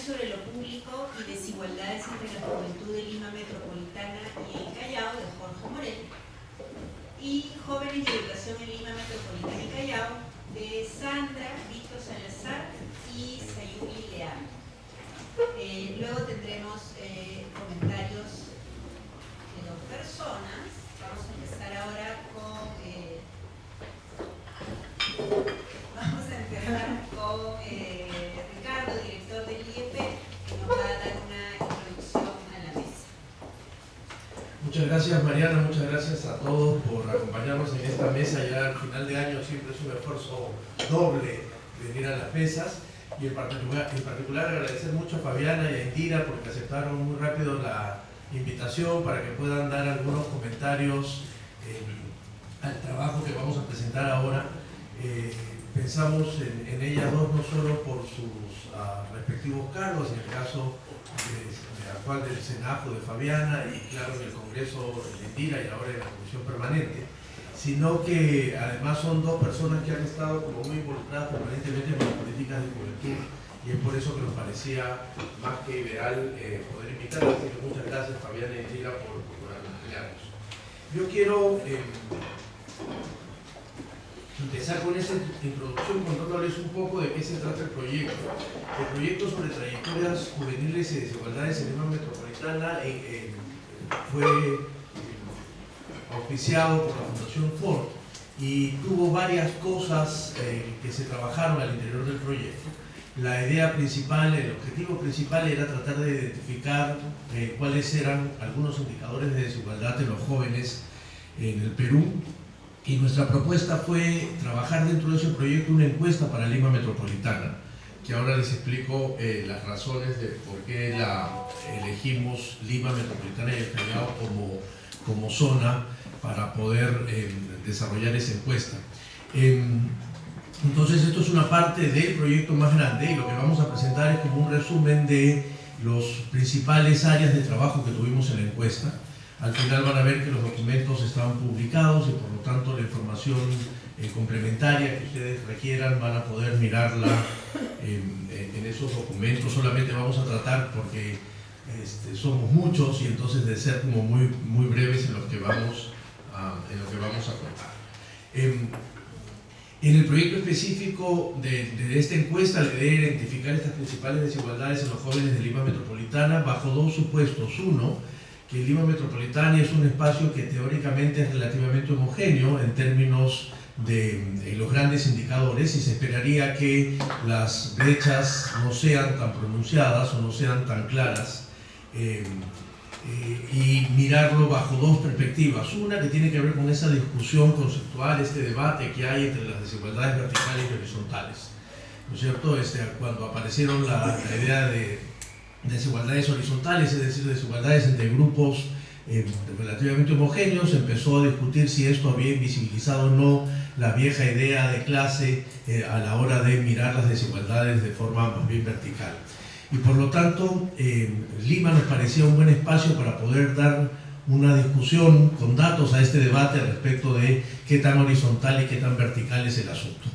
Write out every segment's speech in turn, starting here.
sobre lo público y desigualdades entre la juventud de Lima Metropolitana y el Callao, de Jorge Morel, y Jóvenes y Educación en Lima Metropolitana y Callao, de Sandra, Víctor Salazar y Sayuri Leal. Luego tendremos comentarios de 2 personas. Vamos a empezar ahora con Ricardo, director del IEP, que nos va a dar una introducción a la mesa. Muchas gracias, Mariana, muchas gracias a todos por acompañarnos en esta mesa. Ya al final de año siempre es un esfuerzo doble venir a las mesas, y en particular agradecer mucho a Fabiana y a Indira porque aceptaron muy rápido la invitación para que puedan dar algunos comentarios al trabajo que vamos a presentar ahora. Pensamos en ellas dos no solo por sus respectivos cargos, en el caso actual del Senajo de Fabiana y claro en el Congreso de Indira y ahora en la Comisión Permanente, sino que además son 2 personas que han estado como muy involucradas permanentemente en las políticas de juventud, y es por eso que nos parecía más que ideal poder invitarlas. Así que muchas gracias, Fabiana y Indira, por acompañarnos. Yo quiero empezar con esa introducción contándoles un poco de qué se trata el proyecto. El proyecto sobre trayectorias juveniles y desigualdades en Lima Metropolitana fue auspiciado por la Fundación Ford y tuvo varias cosas que se trabajaron al interior del proyecto. La idea principal, el objetivo principal era tratar de identificar cuáles eran algunos indicadores de desigualdad en los jóvenes en el Perú, y nuestra propuesta fue trabajar dentro de ese proyecto una encuesta para Lima Metropolitana, que ahora les explico las razones de por qué elegimos Lima Metropolitana y el Callao como zona para poder desarrollar esa encuesta. Entonces esto es una parte del proyecto más grande, y lo que vamos a presentar es como un resumen de los principales áreas de trabajo que tuvimos en la encuesta. Al final van a ver que los documentos estaban publicados y por lo tanto la información complementaria que ustedes requieran van a poder mirarla en esos documentos. Solamente vamos a tratar, porque somos muchos y entonces de ser como muy breves en lo que vamos a contar. En el proyecto específico de esta encuesta, la idea era identificar estas principales desigualdades en los jóvenes de Lima Metropolitana bajo 2 supuestos. Uno, que Lima Metropolitana es un espacio que teóricamente es relativamente homogéneo en términos de los grandes indicadores, y se esperaría que las brechas no sean tan pronunciadas o no sean tan claras, y mirarlo bajo 2 perspectivas. Una que tiene que ver con esa discusión conceptual, este debate que hay entre las desigualdades verticales y horizontales, ¿no es cierto? Cuando aparecieron la idea de desigualdades horizontales, es decir, desigualdades entre grupos relativamente homogéneos, empezó a discutir si esto había invisibilizado o no la vieja idea de clase a la hora de mirar las desigualdades de forma más bien vertical. Y por lo tanto, Lima nos parecía un buen espacio para poder dar una discusión con datos a este debate respecto de qué tan horizontal y qué tan vertical es el asunto.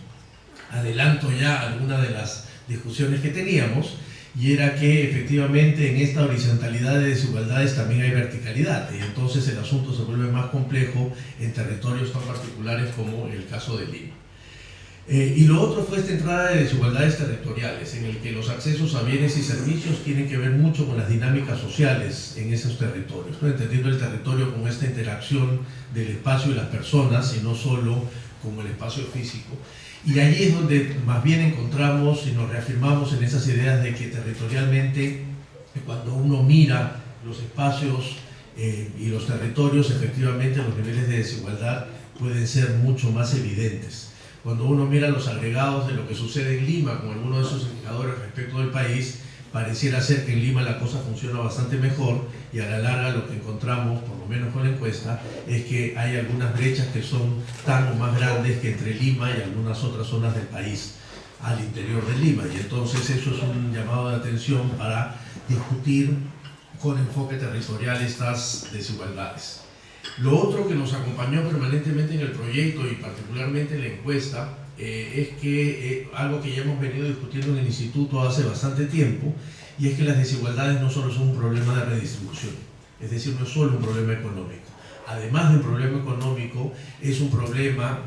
Adelanto ya algunas de las discusiones que teníamos, y era que efectivamente en esta horizontalidad de desigualdades también hay verticalidad, y entonces el asunto se vuelve más complejo en territorios tan particulares como el caso de Lima. Y lo otro fue esta entrada de desigualdades territoriales, en el que los accesos a bienes y servicios tienen que ver mucho con las dinámicas sociales en esos territorios, ¿no? Entendiendo el territorio como esta interacción del espacio y las personas, y no solo como el espacio físico. Y allí es donde más bien encontramos y nos reafirmamos en esas ideas de que territorialmente, cuando uno mira los espacios y los territorios, efectivamente los niveles de desigualdad pueden ser mucho más evidentes. Cuando uno mira los agregados de lo que sucede en Lima con algunos de esos indicadores respecto del país, pareciera ser que en Lima la cosa funciona bastante mejor, y a la larga lo que encontramos, por lo menos con la encuesta, es que hay algunas brechas que son tan o más grandes que entre Lima y algunas otras zonas del país al interior de Lima, y entonces eso es un llamado de atención para discutir con enfoque territorial estas desigualdades. Lo otro que nos acompañó permanentemente en el proyecto y particularmente en la encuesta es que algo que ya hemos venido discutiendo en el instituto hace bastante tiempo, y es que las desigualdades no solo son un problema de redistribución, es decir, no es solo un problema económico. Además de un problema económico, es un problema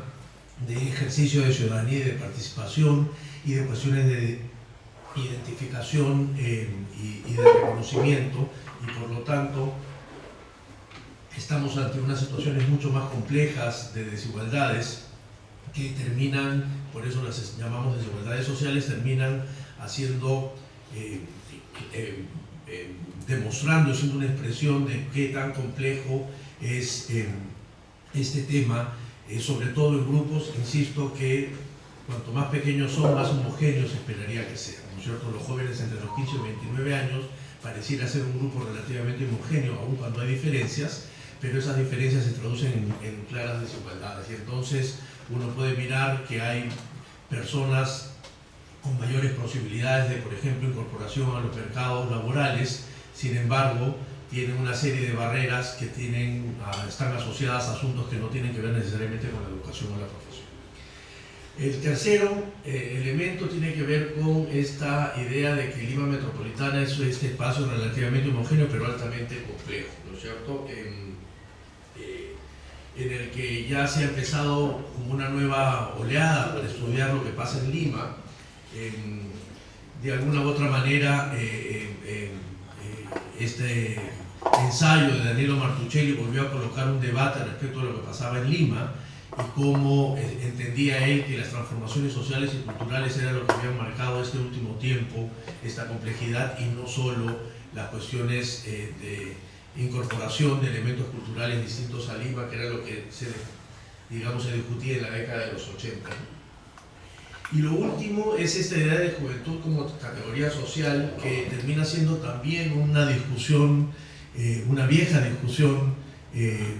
de ejercicio de ciudadanía y de participación y de cuestiones de identificación y de reconocimiento, y por lo tanto estamos ante unas situaciones mucho más complejas de desigualdades que terminan, por eso las llamamos desigualdades sociales, terminan haciendo, demostrando, siendo una expresión de qué tan complejo es este tema, sobre todo en grupos, insisto, que cuanto más pequeños son, más homogéneos se esperaría que sean, ¿no es cierto? Los jóvenes entre los 15 y 29 años pareciera ser un grupo relativamente homogéneo, aun cuando hay diferencias, pero esas diferencias se traducen en claras desigualdades, y entonces uno puede mirar que hay personas con mayores posibilidades de, por ejemplo, incorporación a los mercados laborales, sin embargo, tienen una serie de barreras que están asociadas a asuntos que no tienen que ver necesariamente con la educación o la profesión. El tercero elemento tiene que ver con esta idea de que Lima Metropolitana es este espacio relativamente homogéneo pero altamente complejo, ¿no es cierto? En el que ya se ha empezado como una nueva oleada para estudiar lo que pasa en Lima. De alguna u otra manera, este ensayo de Danilo Martuchelli volvió a colocar un debate respecto a lo que pasaba en Lima y cómo entendía él que las transformaciones sociales y culturales eran lo que habían marcado este último tiempo, esta complejidad, y no solo las cuestiones de incorporación de elementos culturales distintos a Lima, que era lo que se discutía en la década de los 80. Y lo último es esta idea de juventud como categoría social, que termina siendo también una discusión, una vieja discusión,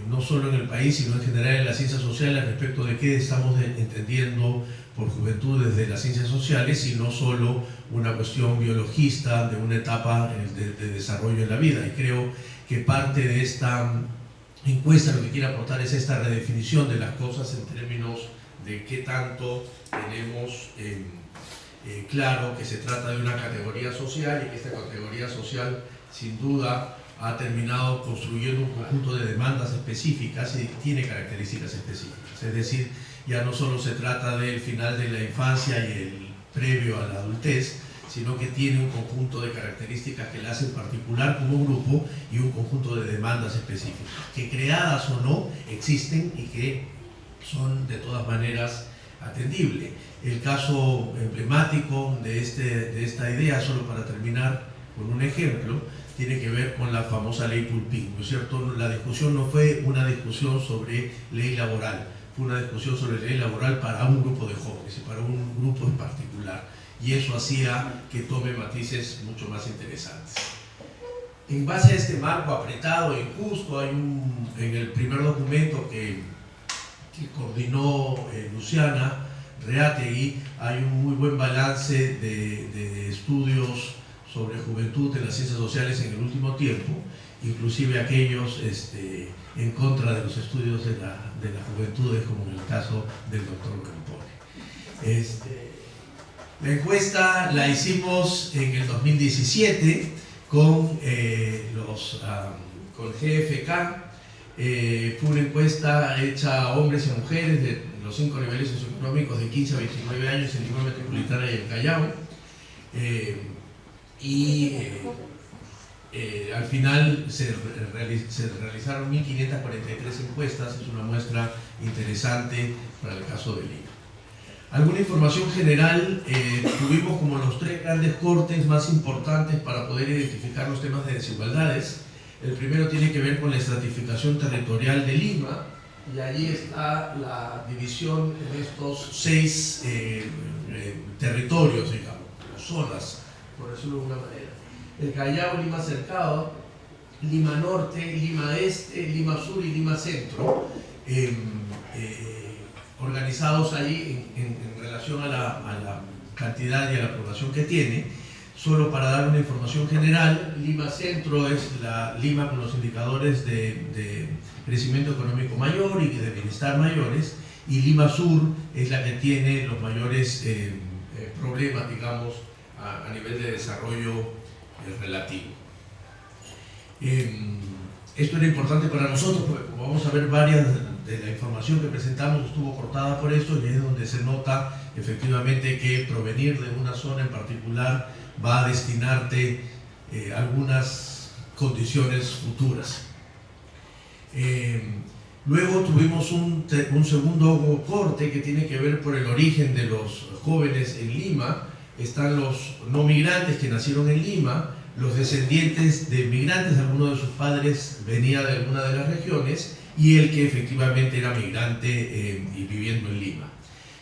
no solo en el país, sino en general en las ciencias sociales, respecto de qué estamos entendiendo por juventud desde las ciencias sociales, y no solo una cuestión biologista de una etapa de desarrollo en la vida. Y creo que parte de esta encuesta lo que quiere aportar es esta redefinición de las cosas en términos de qué tanto tenemos claro que se trata de una categoría social, y que esta categoría social sin duda ha terminado construyendo un conjunto de demandas específicas y tiene características específicas. Es decir, ya no solo se trata del final de la infancia y el previo a la adultez, sino que tiene un conjunto de características que la hacen particular como grupo y un conjunto de demandas específicas, que creadas o no existen y que son de todas maneras atendibles. El caso emblemático de esta idea, solo para terminar con un ejemplo, tiene que ver con la famosa ley Pulpín, ¿no es cierto? La discusión no fue una discusión sobre ley laboral, fue una discusión sobre ley laboral para un grupo de jóvenes y para un grupo en particular, y eso hacía que tome matices mucho más interesantes. En base a este marco apretado e injusto, en el primer documento que coordinó Luciana Reategui, hay un muy buen balance de estudios sobre juventud en las ciencias sociales en el último tiempo, inclusive aquellos en contra de los estudios de las juventudes, como en el caso del doctor Campone. La encuesta la hicimos en el 2017 con GFK. Fue una encuesta hecha a hombres y mujeres de los 5 niveles socioeconómicos de 15 a 29 años en Lima Metropolitana y el Callao. Al final se realizaron 1.543 encuestas, es una muestra interesante para el caso de Lima. Alguna información general, tuvimos como los 3 grandes cortes más importantes para poder identificar los temas de desigualdades. El primero tiene que ver con la estratificación territorial de Lima, y allí está la división en estos 6 territorios, digamos, zonas, por decirlo de alguna manera. El Callao, Lima Cercado, Lima Norte, Lima Este, Lima Sur y Lima Centro, organizados allí en relación a la cantidad y a la población que tiene. Solo para dar una información general, Lima Centro es la Lima con los indicadores de crecimiento económico mayor y de bienestar mayores, y Lima Sur es la que tiene los mayores problemas, digamos, a nivel de desarrollo relativo. Esto era importante para nosotros porque, como vamos a ver, varias de la información que presentamos estuvo cortada por esto, y es donde se nota efectivamente que provenir de una zona en particular va a destinarte algunas condiciones futuras. Luego tuvimos un segundo corte que tiene que ver por el origen de los jóvenes en Lima. Están los no migrantes que nacieron en Lima, los descendientes de migrantes, alguno de sus padres venía de alguna de las regiones, y el que efectivamente era migrante y viviendo en Lima.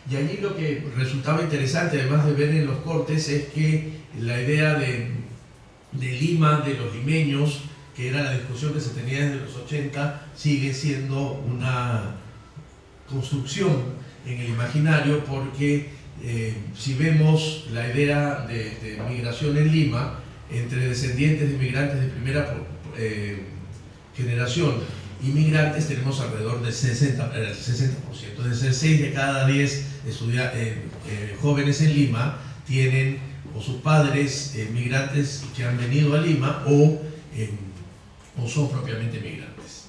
Y allí lo que resultaba interesante, además de ver en los cortes, es que la idea de Lima, de los limeños, que era la discusión que se tenía desde los 80, sigue siendo una construcción en el imaginario, porque si vemos la idea de migración en Lima, entre descendientes de inmigrantes de primera generación y migrantes tenemos alrededor del 60%, es decir, 6 de cada 10 jóvenes en Lima tienen o sus padres migrantes que han venido a Lima o son propiamente migrantes.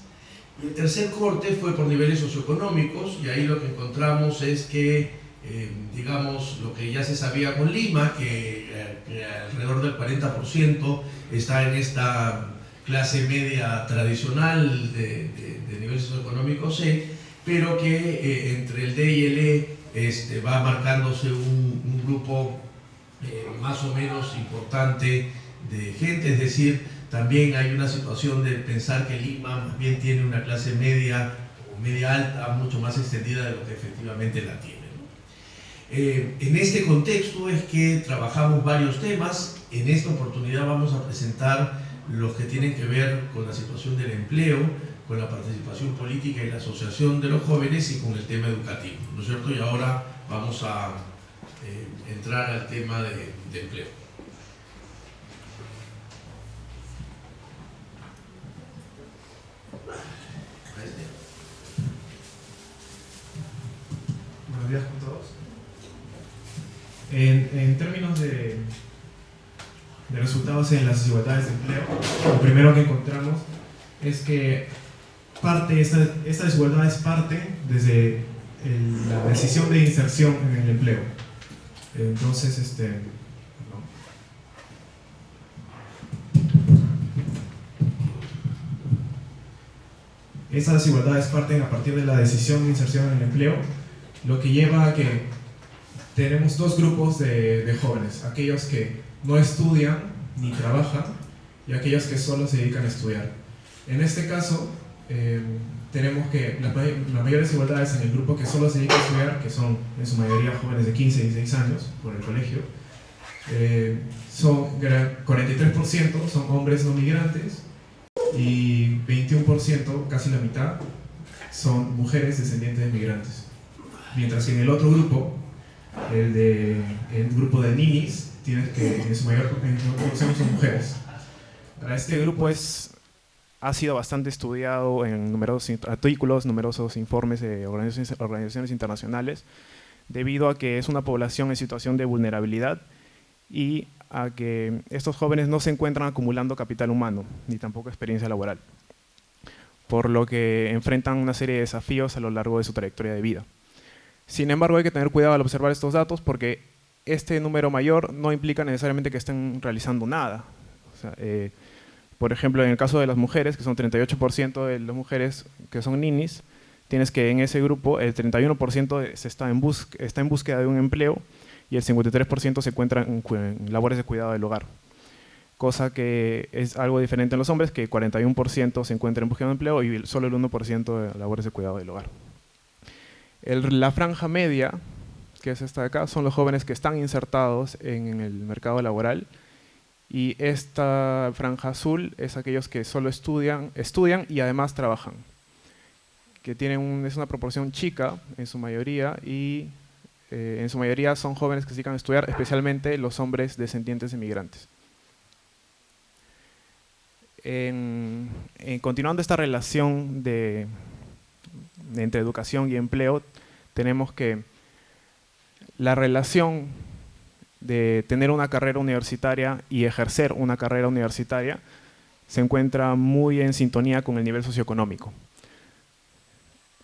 Y el tercer corte fue por niveles socioeconómicos, y ahí lo que encontramos es que digamos, lo que ya se sabía con Lima, que alrededor del 40% está en esta clase media tradicional de nivel socioeconómico C, pero que entre el D y el E va marcándose un grupo más o menos importante de gente, es decir, también hay una situación de pensar que Lima más bien tiene una clase media o media alta mucho más extendida de lo que efectivamente la tiene. En este contexto es que trabajamos varios temas. En esta oportunidad vamos a presentar los que tienen que ver con la situación del empleo, con la participación política y la asociación de los jóvenes, y con el tema educativo, ¿no es cierto? Y ahora vamos a entrar al tema de empleo. Buenos días con todos. En términos de resultados en las desigualdades de empleo, lo primero que encontramos es que esta desigualdad es parte desde la decisión de inserción en el empleo. Entonces, estas desigualdades parten a partir de la decisión de inserción en el empleo, lo que lleva a que tenemos dos grupos de jóvenes: aquellos que no estudian ni trabajan y aquellos que solo se dedican a estudiar. En este caso, tenemos que las mayores desigualdades en el grupo que solo se dedica a estudiar, que son en su mayoría jóvenes de 15 y 16 años por el colegio, son 43% son hombres no migrantes y 21%, casi la mitad, son mujeres descendientes de migrantes. Mientras que en el otro grupo, el grupo de ninis, tienes que en su mayor proporción son mujeres. Para este grupo ha sido bastante estudiado en numerosos artículos, numerosos informes de organizaciones internacionales, debido a que es una población en situación de vulnerabilidad y a que estos jóvenes no se encuentran acumulando capital humano, ni tampoco experiencia laboral, por lo que enfrentan una serie de desafíos a lo largo de su trayectoria de vida. Sin embargo, hay que tener cuidado al observar estos datos, porque este número mayor no implica necesariamente que estén realizando nada. O sea, por ejemplo, en el caso de las mujeres, que son 38% de las mujeres que son ninis, tienes que en ese grupo el 31% está en búsqueda de un empleo y el 53% se encuentra en labores de cuidado del hogar. Cosa que es algo diferente en los hombres, que 41% se encuentra en búsqueda de empleo y solo el 1% de labores de cuidado del hogar. La franja media, que es esta de acá, son los jóvenes que están insertados en el mercado laboral, y esta franja azul es aquellos que solo estudian y además trabajan, que es una proporción chica en su mayoría, y en su mayoría son jóvenes que se dedican a estudiar, especialmente los hombres descendientes de migrantes. Continuando esta relación entre educación y empleo, tenemos que la relación de tener una carrera universitaria y ejercer una carrera universitaria se encuentra muy en sintonía con el nivel socioeconómico.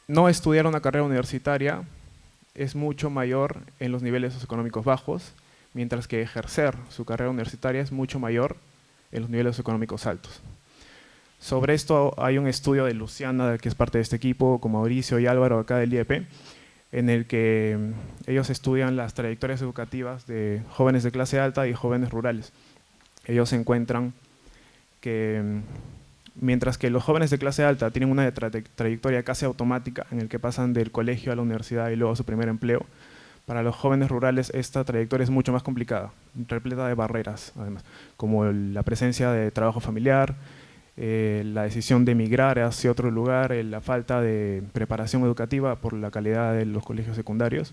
No estudiar una carrera universitaria es mucho mayor en los niveles socioeconómicos bajos, mientras que ejercer su carrera universitaria es mucho mayor en los niveles socioeconómicos altos. Sobre esto hay un estudio de Luciana, que es parte de este equipo, con Mauricio y Álvaro acá del IEP, en el que ellos estudian las trayectorias educativas de jóvenes de clase alta y jóvenes rurales. Ellos encuentran que mientras que los jóvenes de clase alta tienen una trayectoria casi automática en el que pasan del colegio a la universidad y luego a su primer empleo, para los jóvenes rurales esta trayectoria es mucho más complicada, repleta de barreras además, como la presencia de trabajo familiar, la decisión de emigrar hacia otro lugar, la falta de preparación educativa por la calidad de los colegios secundarios.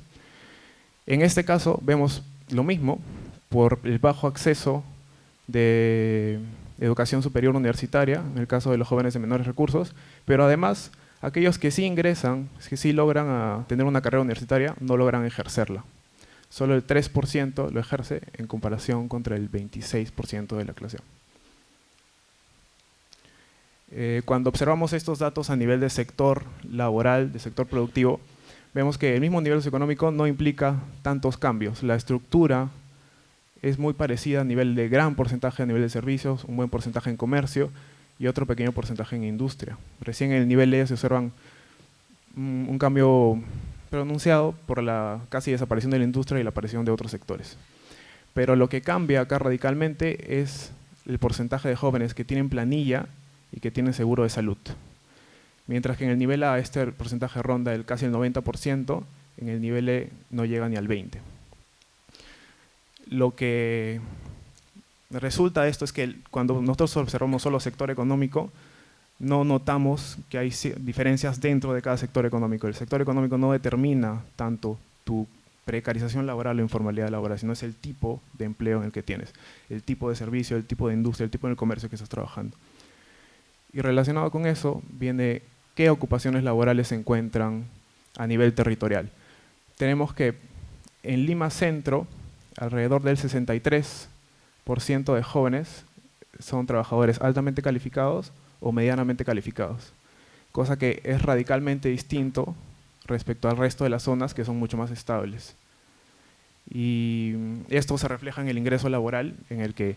En este caso vemos lo mismo por el bajo acceso de educación superior universitaria, en el caso de los jóvenes de menores recursos, pero además aquellos que sí ingresan, que sí logran tener una carrera universitaria, no logran ejercerla. Solo el 3% lo ejerce en comparación contra el 26% de la clase A. Cuando observamos estos datos a nivel de sector laboral, de sector productivo, vemos que el mismo nivel socioeconómico no implica tantos cambios. La estructura es muy parecida a nivel de gran porcentaje a nivel de servicios, un buen porcentaje en comercio y otro pequeño porcentaje en industria. Recién en el nivel E se observan un cambio pronunciado por la casi desaparición de la industria y la aparición de otros sectores. Pero lo que cambia acá radicalmente es el porcentaje de jóvenes que tienen planilla y que tienen seguro de salud. Mientras que en el nivel A este porcentaje ronda casi el 90%, en el nivel E no llega ni al 20%. Lo que resulta de esto es que cuando nosotros observamos solo sector económico, no notamos que hay diferencias dentro de cada sector económico. El sector económico no determina tanto tu precarización laboral o informalidad laboral, sino es el tipo de empleo en el que tienes, el tipo de servicio, el tipo de industria, el tipo de comercio que estás trabajando. Y relacionado con eso viene qué ocupaciones laborales se encuentran a nivel territorial. Tenemos que en Lima Centro, alrededor del 63% de jóvenes son trabajadores altamente calificados o medianamente calificados, cosa que es radicalmente distinto respecto al resto de las zonas que son mucho más estables. Y esto se refleja en el ingreso laboral, en el que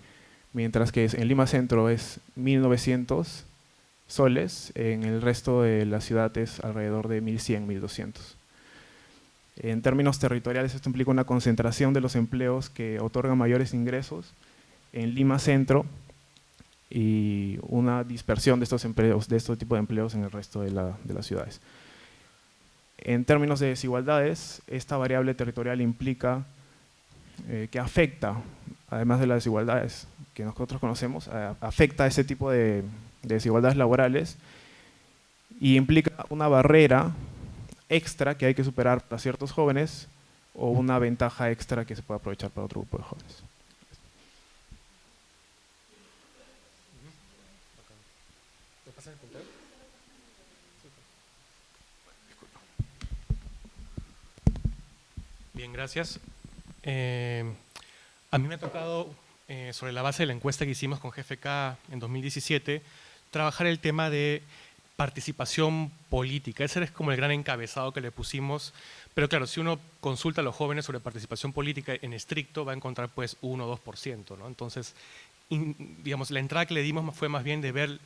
mientras que en Lima Centro es 1.900 soles, en el resto de la ciudad es alrededor de 1.100, 1.200. En términos territoriales esto implica una concentración de los empleos que otorgan mayores ingresos en Lima Centro y una dispersión de estos empleos, de este tipo de empleos en el resto de las ciudades. En términos de desigualdades, esta variable territorial implica que afecta, además de las desigualdades que nosotros conocemos, afecta a ese tipo de desigualdades laborales y implica una barrera extra que hay que superar para ciertos jóvenes o una ventaja extra que se puede aprovechar para otro grupo de jóvenes. Bien, gracias. A mí me ha tocado, sobre la base de la encuesta que hicimos con GFK en 2017, trabajar el tema de participación política. Ese es como el gran encabezado que le pusimos. Pero claro, si uno consulta a los jóvenes sobre participación política en estricto, va a encontrar pues 1 o 2%, ¿no? Entonces, digamos, la entrada que le dimos fue más bien de ver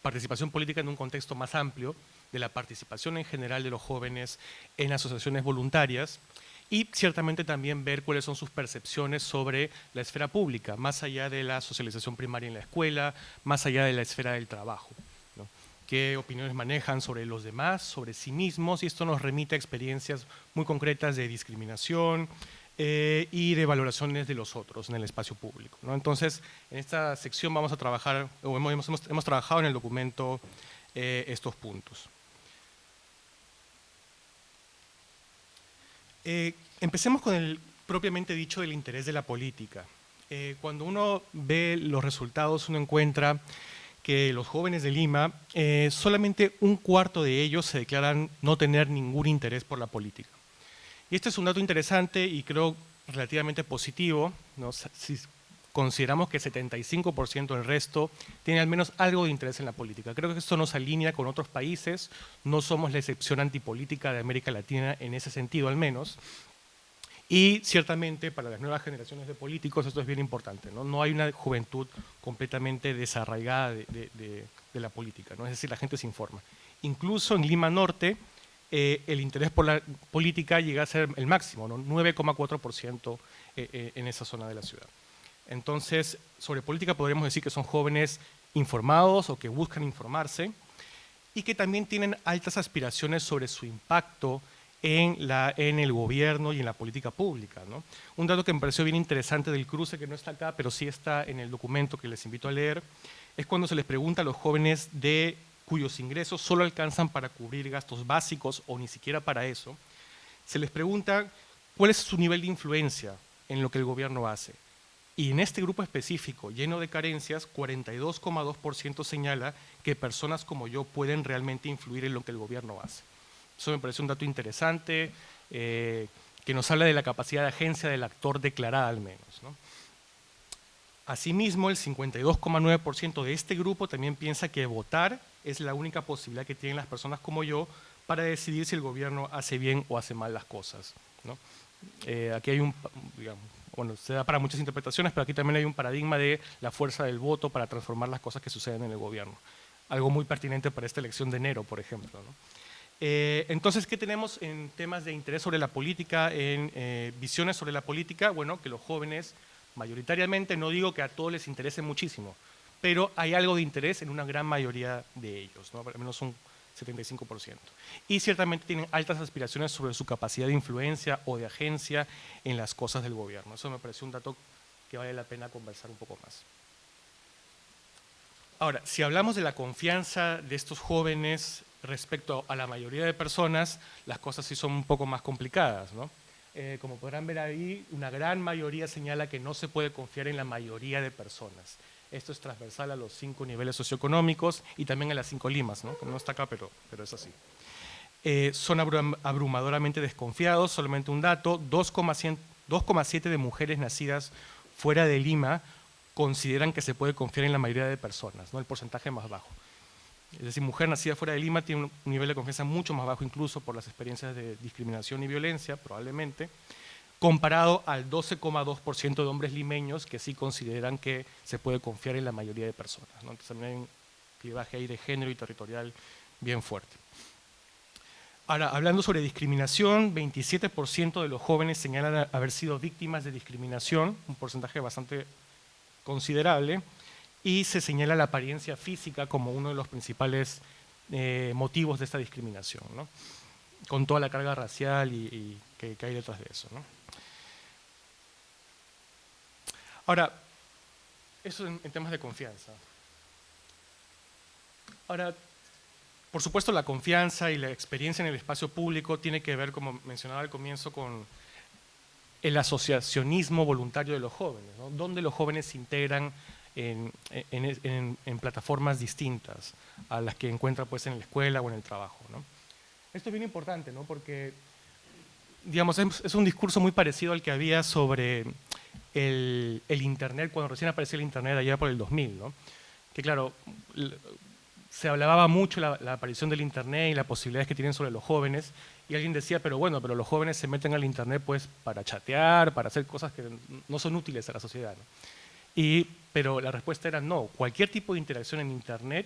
participación política en un contexto más amplio, de la participación en general de los jóvenes en asociaciones voluntarias, y ciertamente también ver cuáles son sus percepciones sobre la esfera pública, más allá de la socialización primaria en la escuela, más allá de la esfera del trabajo, ¿no? Qué opiniones manejan sobre los demás, sobre sí mismos, y esto nos remite a experiencias muy concretas de discriminación y de valoraciones de los otros en el espacio público, ¿no? Entonces, en esta sección vamos a trabajar, o hemos trabajado en el documento estos puntos. Empecemos con el propiamente dicho del interés de la política. Cuando uno ve los resultados, uno encuentra que los jóvenes de Lima, solamente un cuarto de ellos se declaran no tener ningún interés por la política. Y este es un dato interesante y creo relativamente positivo, ¿no? Si consideramos que 75% del resto tiene al menos algo de interés en la política. Creo que esto nos alinea con otros países, no somos la excepción antipolítica de América Latina en ese sentido al menos. Y ciertamente para las nuevas generaciones de políticos esto es bien importante, ¿no? No hay una juventud completamente desarraigada de la política, ¿no? Es decir, la gente se informa. Incluso en Lima Norte el interés por la política llega a ser el máximo, ¿no? 9,4% en esa zona de la ciudad. Entonces, sobre política podríamos decir que son jóvenes informados o que buscan informarse y que también tienen altas aspiraciones sobre su impacto en el gobierno y en la política pública, ¿no? Un dato que me pareció bien interesante del cruce, que no está acá, pero sí está en el documento que les invito a leer, es cuando se les pregunta a los jóvenes cuyos ingresos solo alcanzan para cubrir gastos básicos o ni siquiera para eso, se les pregunta cuál es su nivel de influencia en lo que el gobierno hace. Y en este grupo específico, lleno de carencias, 42,2% señala que personas como yo pueden realmente influir en lo que el gobierno hace. Eso me parece un dato interesante, que nos habla de la capacidad de agencia del actor declarada al menos, ¿no? Asimismo, el 52,9% de este grupo también piensa que votar es la única posibilidad que tienen las personas como yo para decidir si el gobierno hace bien o hace mal las cosas, ¿no? Aquí hay bueno, se da para muchas interpretaciones, pero aquí también hay un paradigma de la fuerza del voto para transformar las cosas que suceden en el gobierno. Algo muy pertinente para esta elección de enero, por ejemplo, ¿no? Entonces, ¿qué tenemos en temas de interés sobre la política, en visiones sobre la política? Bueno, que los jóvenes, mayoritariamente, no digo que a todos les interese muchísimo, pero hay algo de interés en una gran mayoría de ellos, ¿no? Al menos un 75%. Y ciertamente tienen altas aspiraciones sobre su capacidad de influencia o de agencia en las cosas del gobierno. Eso me parece un dato que vale la pena conversar un poco más. Ahora, si hablamos de la confianza de estos jóvenes respecto a la mayoría de personas, las cosas sí son un poco más complicadas, ¿no? Como podrán ver ahí, una gran mayoría señala que no se puede confiar en la mayoría de personas. Esto es transversal a los 5 niveles socioeconómicos y también a las 5 limas, ¿no? Que no está acá, pero es así. Son abrumadoramente desconfiados, solamente un dato, 2,7 de mujeres nacidas fuera de Lima consideran que se puede confiar en la mayoría de personas, ¿no? El porcentaje más bajo. Es decir, mujer nacida fuera de Lima tiene un nivel de confianza mucho más bajo incluso por las experiencias de discriminación y violencia, probablemente, comparado al 12,2% de hombres limeños que sí consideran que se puede confiar en la mayoría de personas, ¿no? Entonces también hay un clivaje ahí de género y territorial bien fuerte. Ahora, hablando sobre discriminación, 27% de los jóvenes señalan haber sido víctimas de discriminación, un porcentaje bastante considerable, y se señala la apariencia física como uno de los principales motivos de esta discriminación, ¿no? Con toda la carga racial y que hay detrás de eso, ¿no? Ahora, eso en temas de confianza. Ahora, por supuesto, la confianza y la experiencia en el espacio público tiene que ver, como mencionaba al comienzo, con el asociacionismo voluntario de los jóvenes, ¿no? Donde los jóvenes se integran en plataformas distintas a las que encuentran pues, en la escuela o en el trabajo, ¿no? Esto es bien importante, ¿no? Porque digamos, es un discurso muy parecido al que había sobre el Internet, cuando recién apareció el Internet allá por el 2000, ¿no? Que claro, se hablaba mucho la aparición del Internet y las posibilidades que tienen sobre los jóvenes, y alguien decía, pero bueno, pero los jóvenes se meten al Internet pues para chatear, para hacer cosas que no son útiles a la sociedad, ¿no? Pero la respuesta era no, cualquier tipo de interacción en Internet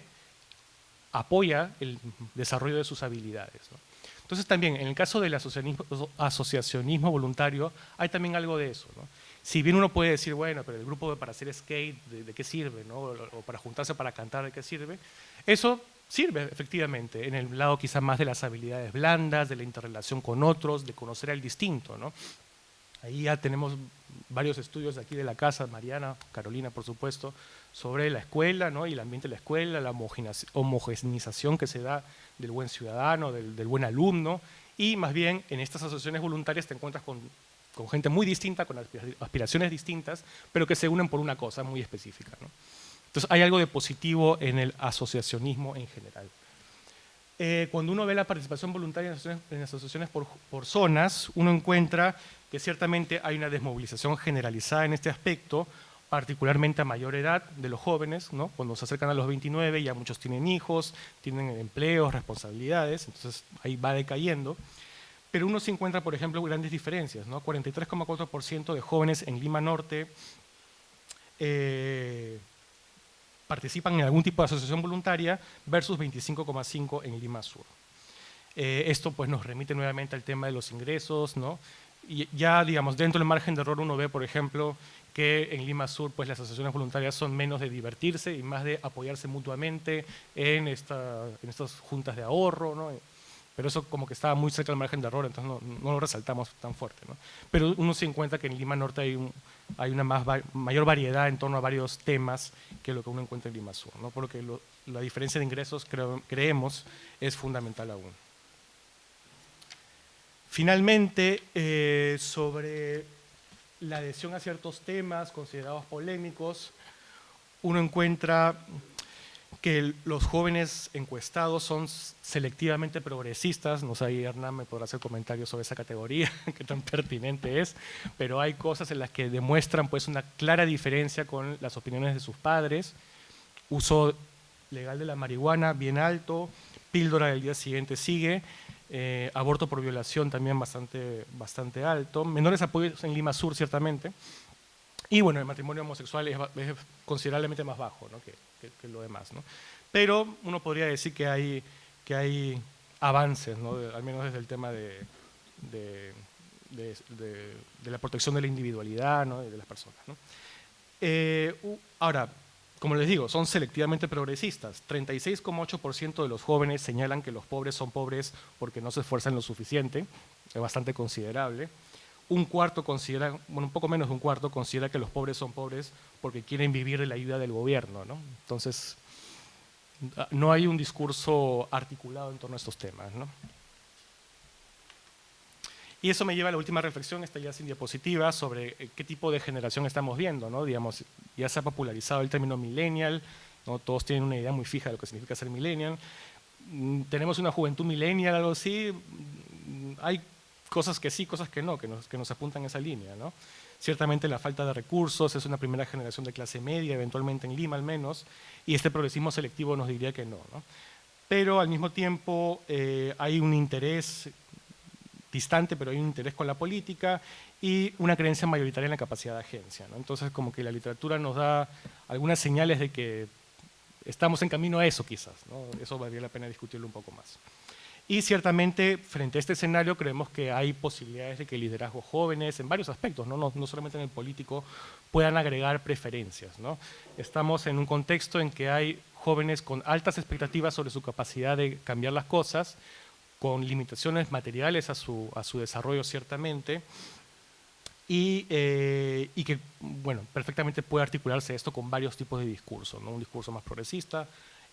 apoya el desarrollo de sus habilidades, ¿no? Entonces también, en el caso del asociacionismo voluntario, hay también algo de eso, ¿no? Si bien uno puede decir, bueno, pero el grupo para hacer skate, ¿de qué sirve? ¿No? O para juntarse para cantar, ¿de qué sirve? Eso sirve, efectivamente, en el lado quizás más de las habilidades blandas, de la interrelación con otros, de conocer al distinto, ¿no? Ahí ya tenemos varios estudios de aquí de la casa, Mariana, Carolina, por supuesto, sobre la escuela, ¿no? Y el ambiente de la escuela, la homogeneización que se da del buen ciudadano, del buen alumno, y más bien en estas asociaciones voluntarias te encuentras con gente muy distinta, con aspiraciones distintas, pero que se unen por una cosa muy específica, ¿no? Entonces hay algo de positivo en el asociacionismo en general. Cuando uno ve la participación voluntaria en asociaciones por zonas, uno encuentra que ciertamente hay una desmovilización generalizada en este aspecto, particularmente a mayor edad de los jóvenes, ¿no? Cuando se acercan a los 29 ya muchos tienen hijos, tienen empleos, responsabilidades, entonces ahí va decayendo. Pero uno se encuentra, por ejemplo, grandes diferencias, ¿no? 43,4% de jóvenes en Lima Norte participan en algún tipo de asociación voluntaria versus 25,5% en Lima Sur. Esto pues nos remite nuevamente al tema de los ingresos, ¿no? Y ya, digamos, dentro del margen de error uno ve, por ejemplo, que en Lima Sur pues las asociaciones voluntarias son menos de divertirse y más de apoyarse mutuamente en estas juntas de ahorro, ¿no? Pero eso como que estaba muy cerca del margen de error, entonces no lo resaltamos tan fuerte, ¿no? Pero uno se encuentra que en Lima Norte hay una mayor variedad en torno a varios temas que lo que uno encuentra en Lima Sur, ¿no? Por lo que la diferencia de ingresos creemos es fundamental aún. Finalmente, sobre la adhesión a ciertos temas considerados polémicos, uno encuentra que los jóvenes encuestados son selectivamente progresistas. No sé, ahí Hernán me podrá hacer comentarios sobre esa categoría, qué tan pertinente es, pero hay cosas en las que demuestran pues, una clara diferencia con las opiniones de sus padres. Uso legal de la marihuana bien alto, píldora del día siguiente sigue, aborto por violación también bastante alto, menores apoyos en Lima Sur ciertamente, y bueno, el matrimonio homosexual es considerablemente más bajo, ¿no? que lo demás, ¿no? Pero uno podría decir que hay avances, ¿no? Al menos desde el tema de la protección de la individualidad, ¿no? de las personas, ¿no? Ahora, como les digo, son selectivamente progresistas. 36,8% de los jóvenes señalan que los pobres son pobres porque no se esfuerzan lo suficiente, es bastante considerable. Un cuarto considera, bueno, un poco menos de un cuarto, considera que los pobres son pobres porque quieren vivir de la ayuda del gobierno, ¿no? Entonces, no hay un discurso articulado en torno a estos temas, ¿no? Y eso me lleva a la última reflexión, esta ya sin diapositiva, sobre qué tipo de generación estamos viendo, ¿no? Digamos, ya se ha popularizado el término millennial, ¿no? Todos tienen una idea muy fija de lo que significa ser millennial. Tenemos una juventud millennial, algo así. Hay cosas que sí, cosas que no, que nos apuntan a esa línea, ¿no? Ciertamente la falta de recursos es una primera generación de clase media, eventualmente en Lima al menos, y este progresismo selectivo nos diría que no, ¿no? Pero al mismo tiempo hay un interés distante, pero hay un interés con la política y una creencia mayoritaria en la capacidad de agencia, ¿no? Entonces, como que la literatura nos da algunas señales de que estamos en camino a eso quizás, ¿no? Eso valdría la pena discutirlo un poco más. Y ciertamente, frente a este escenario, creemos que hay posibilidades de que liderazgos jóvenes, en varios aspectos, no solamente en el político, puedan agregar preferencias, ¿no? Estamos en un contexto en que hay jóvenes con altas expectativas sobre su capacidad de cambiar las cosas, con limitaciones materiales a su desarrollo ciertamente, y que, bueno, perfectamente puede articularse esto con varios tipos de discursos, ¿no? Un discurso más progresista,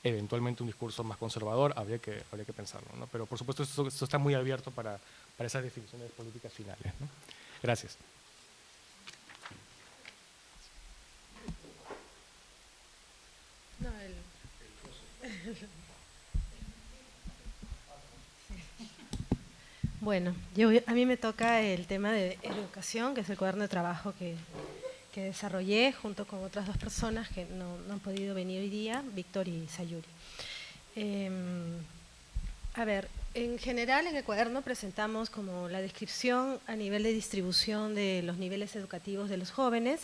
eventualmente un discurso más conservador, habría que pensarlo, ¿no? Pero por supuesto esto está muy abierto para esas definiciones de políticas finales, ¿no? Gracias. Bueno, a mí me toca el tema de educación, que es el cuaderno de trabajo que desarrollé junto con otras dos personas que no han podido venir hoy día, Víctor y Sayuri. A ver, en general en el cuaderno presentamos como la descripción a nivel de distribución de los niveles educativos de los jóvenes.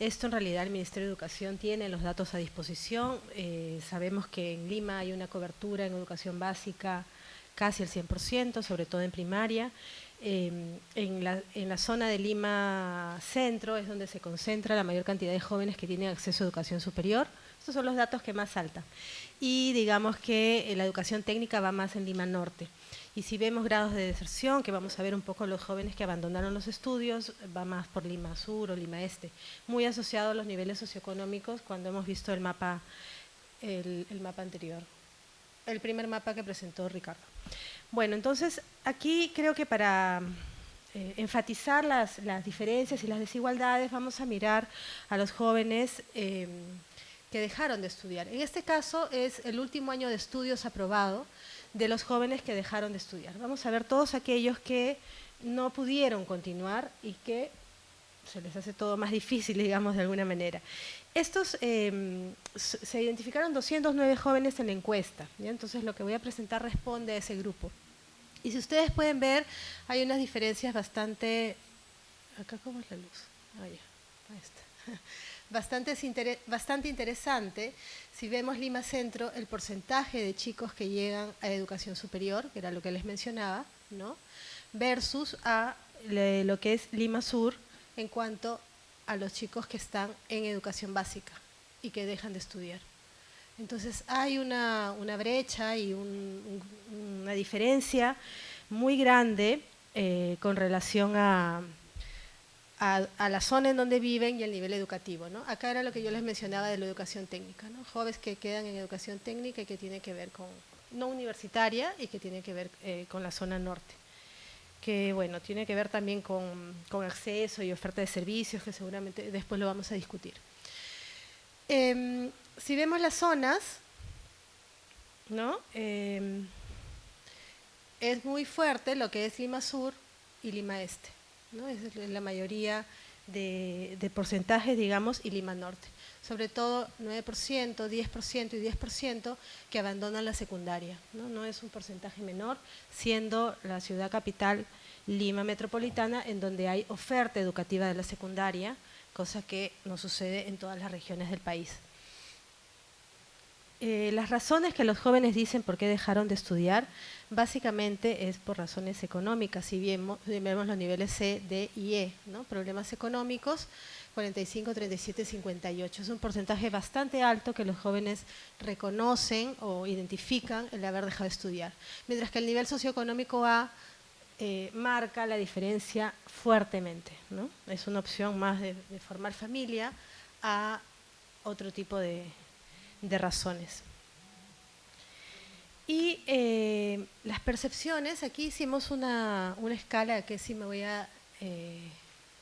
Esto en realidad el Ministerio de Educación tiene los datos a disposición. Sabemos que en Lima hay una cobertura en educación básica casi el 100%, sobre todo en primaria. En la zona de Lima Centro es donde se concentra la mayor cantidad de jóvenes que tienen acceso a educación superior. Estos son los datos que más saltan. Y digamos que la educación técnica va más en Lima Norte. Y si vemos grados de deserción, que vamos a ver un poco los jóvenes que abandonaron los estudios, va más por Lima Sur o Lima Este, muy asociado a los niveles socioeconómicos cuando hemos visto el mapa anterior, el primer mapa que presentó Ricardo. Bueno, entonces aquí creo que para enfatizar las diferencias y las desigualdades vamos a mirar a los jóvenes que dejaron de estudiar. En este caso es el último año de estudios aprobado de los jóvenes que dejaron de estudiar. Vamos a ver todos aquellos que no pudieron continuar y que se les hace todo más difícil, digamos, de alguna manera. Estos, se identificaron 209 jóvenes en la encuesta, ¿ya? Entonces lo que voy a presentar responde a ese grupo. Y si ustedes pueden ver, hay unas diferencias bastante… ¿Acá cómo es la luz? Ah, ya, ahí está. Bastante interesante. Si vemos Lima Centro, el porcentaje de chicos que llegan a educación superior, que era lo que les mencionaba, ¿no? Versus a lo que es Lima Sur en cuanto a los chicos que están en educación básica y que dejan de estudiar. Entonces hay una brecha y una diferencia muy grande con relación a la zona en donde viven y el nivel educativo, ¿no? Acá era lo que yo les mencionaba de la educación técnica, ¿no? Jóvenes que quedan en educación técnica y que tiene que ver con, no universitaria, y que tiene que ver con la zona norte, que bueno, tiene que ver también con acceso y oferta de servicios, que seguramente después lo vamos a discutir. Si vemos las zonas, ¿no? Es muy fuerte lo que es Lima Sur y Lima Este, ¿no? Es la mayoría de porcentajes, digamos, y Lima Norte. Sobre todo 9%, 10% y 10% que abandonan la secundaria, ¿no? No es un porcentaje menor, siendo la ciudad capital Lima Metropolitana, en donde hay oferta educativa de la secundaria, cosa que no sucede en todas las regiones del país. Las razones que los jóvenes dicen por qué dejaron de estudiar, básicamente es por razones económicas. Si vemos los niveles C, D y E, ¿no? Problemas económicos, 45, 37, 58. Es un porcentaje bastante alto que los jóvenes reconocen o identifican el haber dejado de estudiar. Mientras que el nivel socioeconómico A marca la diferencia fuertemente, ¿no? Es una opción más de formar familia a otro tipo de razones. Y las percepciones, aquí hicimos una escala que sí me voy a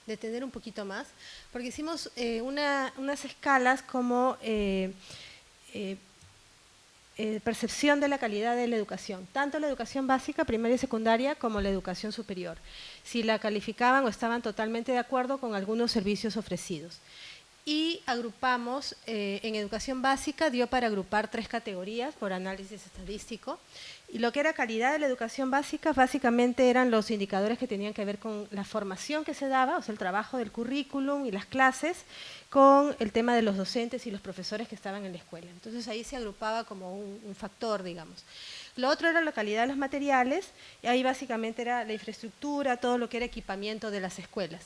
detener un poquito más, porque hicimos unas escalas como percepción de la calidad de la educación, tanto la educación básica, primaria y secundaria, como la educación superior, si la calificaban o estaban totalmente de acuerdo con algunos servicios ofrecidos. Y agrupamos, en educación básica dio para agrupar 3 categorías por análisis estadístico, y lo que era calidad de la educación básica básicamente eran los indicadores que tenían que ver con la formación que se daba, o sea, el trabajo del currículum y las clases, con el tema de los docentes y los profesores que estaban en la escuela. Entonces ahí se agrupaba como un factor, digamos. Lo otro era la calidad de los materiales, y ahí básicamente era la infraestructura, todo lo que era equipamiento de las escuelas.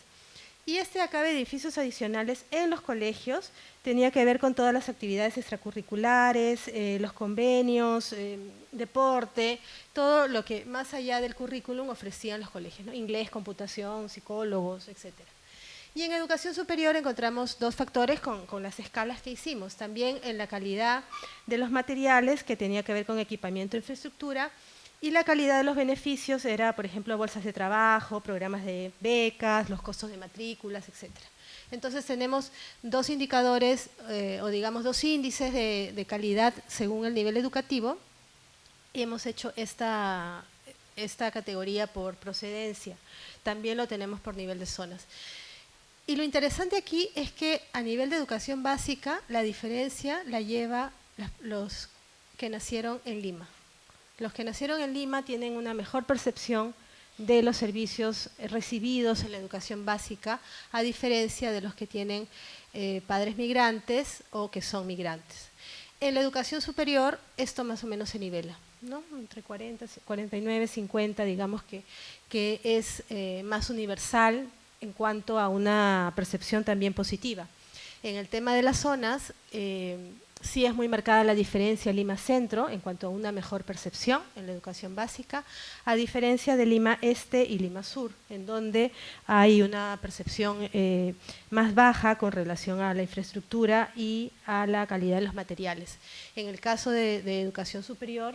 Y de acá de edificios adicionales en los colegios tenía que ver con todas las actividades extracurriculares, los convenios, deporte, todo lo que más allá del currículum ofrecían los colegios, ¿no? Inglés, computación, psicólogos, etc. Y en educación superior encontramos 2 factores con las escalas que hicimos. También en la calidad de los materiales, que tenía que ver con equipamiento e infraestructura, y la calidad de los beneficios era, por ejemplo, bolsas de trabajo, programas de becas, los costos de matrículas, etc. Entonces tenemos 2 indicadores, o digamos 2 índices de calidad según el nivel educativo, y hemos hecho esta categoría por procedencia. También lo tenemos por nivel de zonas. Y lo interesante aquí es que a nivel de educación básica, la diferencia la lleva los que nacieron en Lima. Los que nacieron en Lima tienen una mejor percepción de los servicios recibidos en la educación básica, a diferencia de los que tienen padres migrantes o que son migrantes. En la educación superior esto más o menos se nivela, ¿no? Entre 40, 49, 50, digamos que es más universal en cuanto a una percepción también positiva. En el tema de las zonas, sí es muy marcada la diferencia Lima Centro en cuanto a una mejor percepción en la educación básica, a diferencia de Lima Este y Lima Sur, en donde hay una percepción más baja con relación a la infraestructura y a la calidad de los materiales. En el caso de educación superior,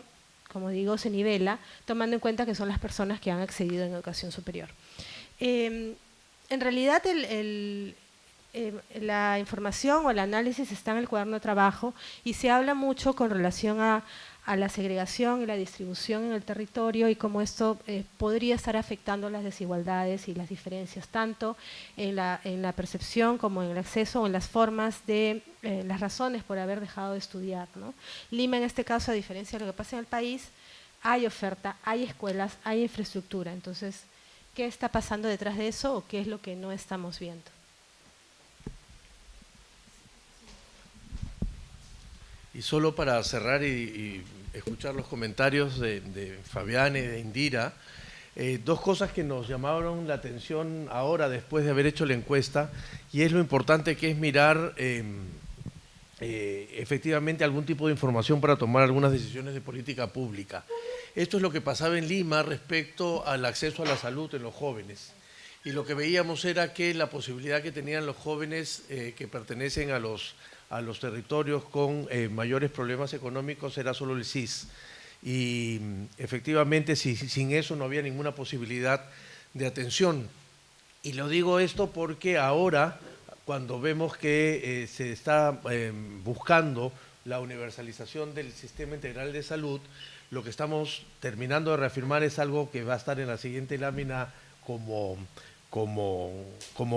como digo, se nivela, tomando en cuenta que son las personas que han accedido en educación superior. En realidad la información o el análisis está en el cuaderno de trabajo y se habla mucho con relación a la segregación y la distribución en el territorio y cómo esto podría estar afectando las desigualdades y las diferencias, tanto en la percepción como en el acceso o en las formas de las razones por haber dejado de estudiar, ¿no? Lima, en este caso, a diferencia de lo que pasa en el país, hay oferta, hay escuelas, hay infraestructura. Entonces, ¿qué está pasando detrás de eso o qué es lo que no estamos viendo? Y solo para cerrar y escuchar los comentarios de Fabián y de Indira, dos cosas que nos llamaron la atención ahora después de haber hecho la encuesta, y es lo importante que es mirar efectivamente algún tipo de información para tomar algunas decisiones de política pública. Esto es lo que pasaba en Lima respecto al acceso a la salud en los jóvenes. Y lo que veíamos era que la posibilidad que tenían los jóvenes que pertenecen a los territorios con mayores problemas económicos era solo el SIS. Y efectivamente sin eso no había ninguna posibilidad de atención. Y lo digo esto porque ahora, cuando vemos que se está buscando la universalización del sistema integral de salud, lo que estamos terminando de reafirmar es algo que va a estar en la siguiente lámina como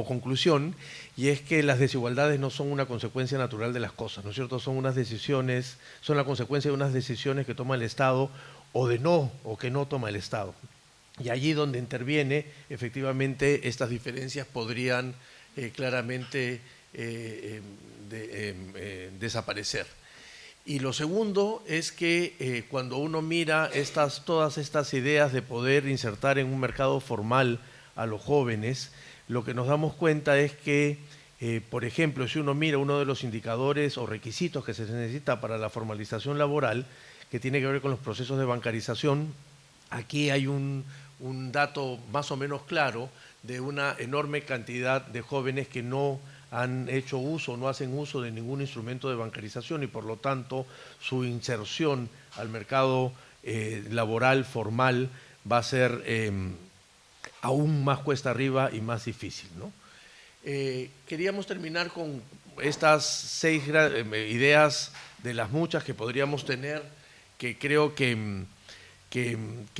conclusión, y es que las desigualdades no son una consecuencia natural de las cosas, ¿no es cierto? Son unas decisiones, son la consecuencia de unas decisiones que toma el Estado o que no toma el Estado. Y allí donde interviene, efectivamente, estas diferencias podrían claramente desaparecer. Y lo segundo es que cuando uno mira todas estas ideas de poder insertar en un mercado formal a los jóvenes, lo que nos damos cuenta es que, por ejemplo, si uno mira uno de los indicadores o requisitos que se necesita para la formalización laboral, que tiene que ver con los procesos de bancarización, aquí hay un dato más o menos claro de una enorme cantidad de jóvenes que no han hecho uso, no hacen uso de ningún instrumento de bancarización y por lo tanto su inserción al mercado laboral formal va a ser aún más cuesta arriba y más difícil, ¿no? Queríamos terminar con estas 6 ideas de las muchas que podríamos tener, que creo que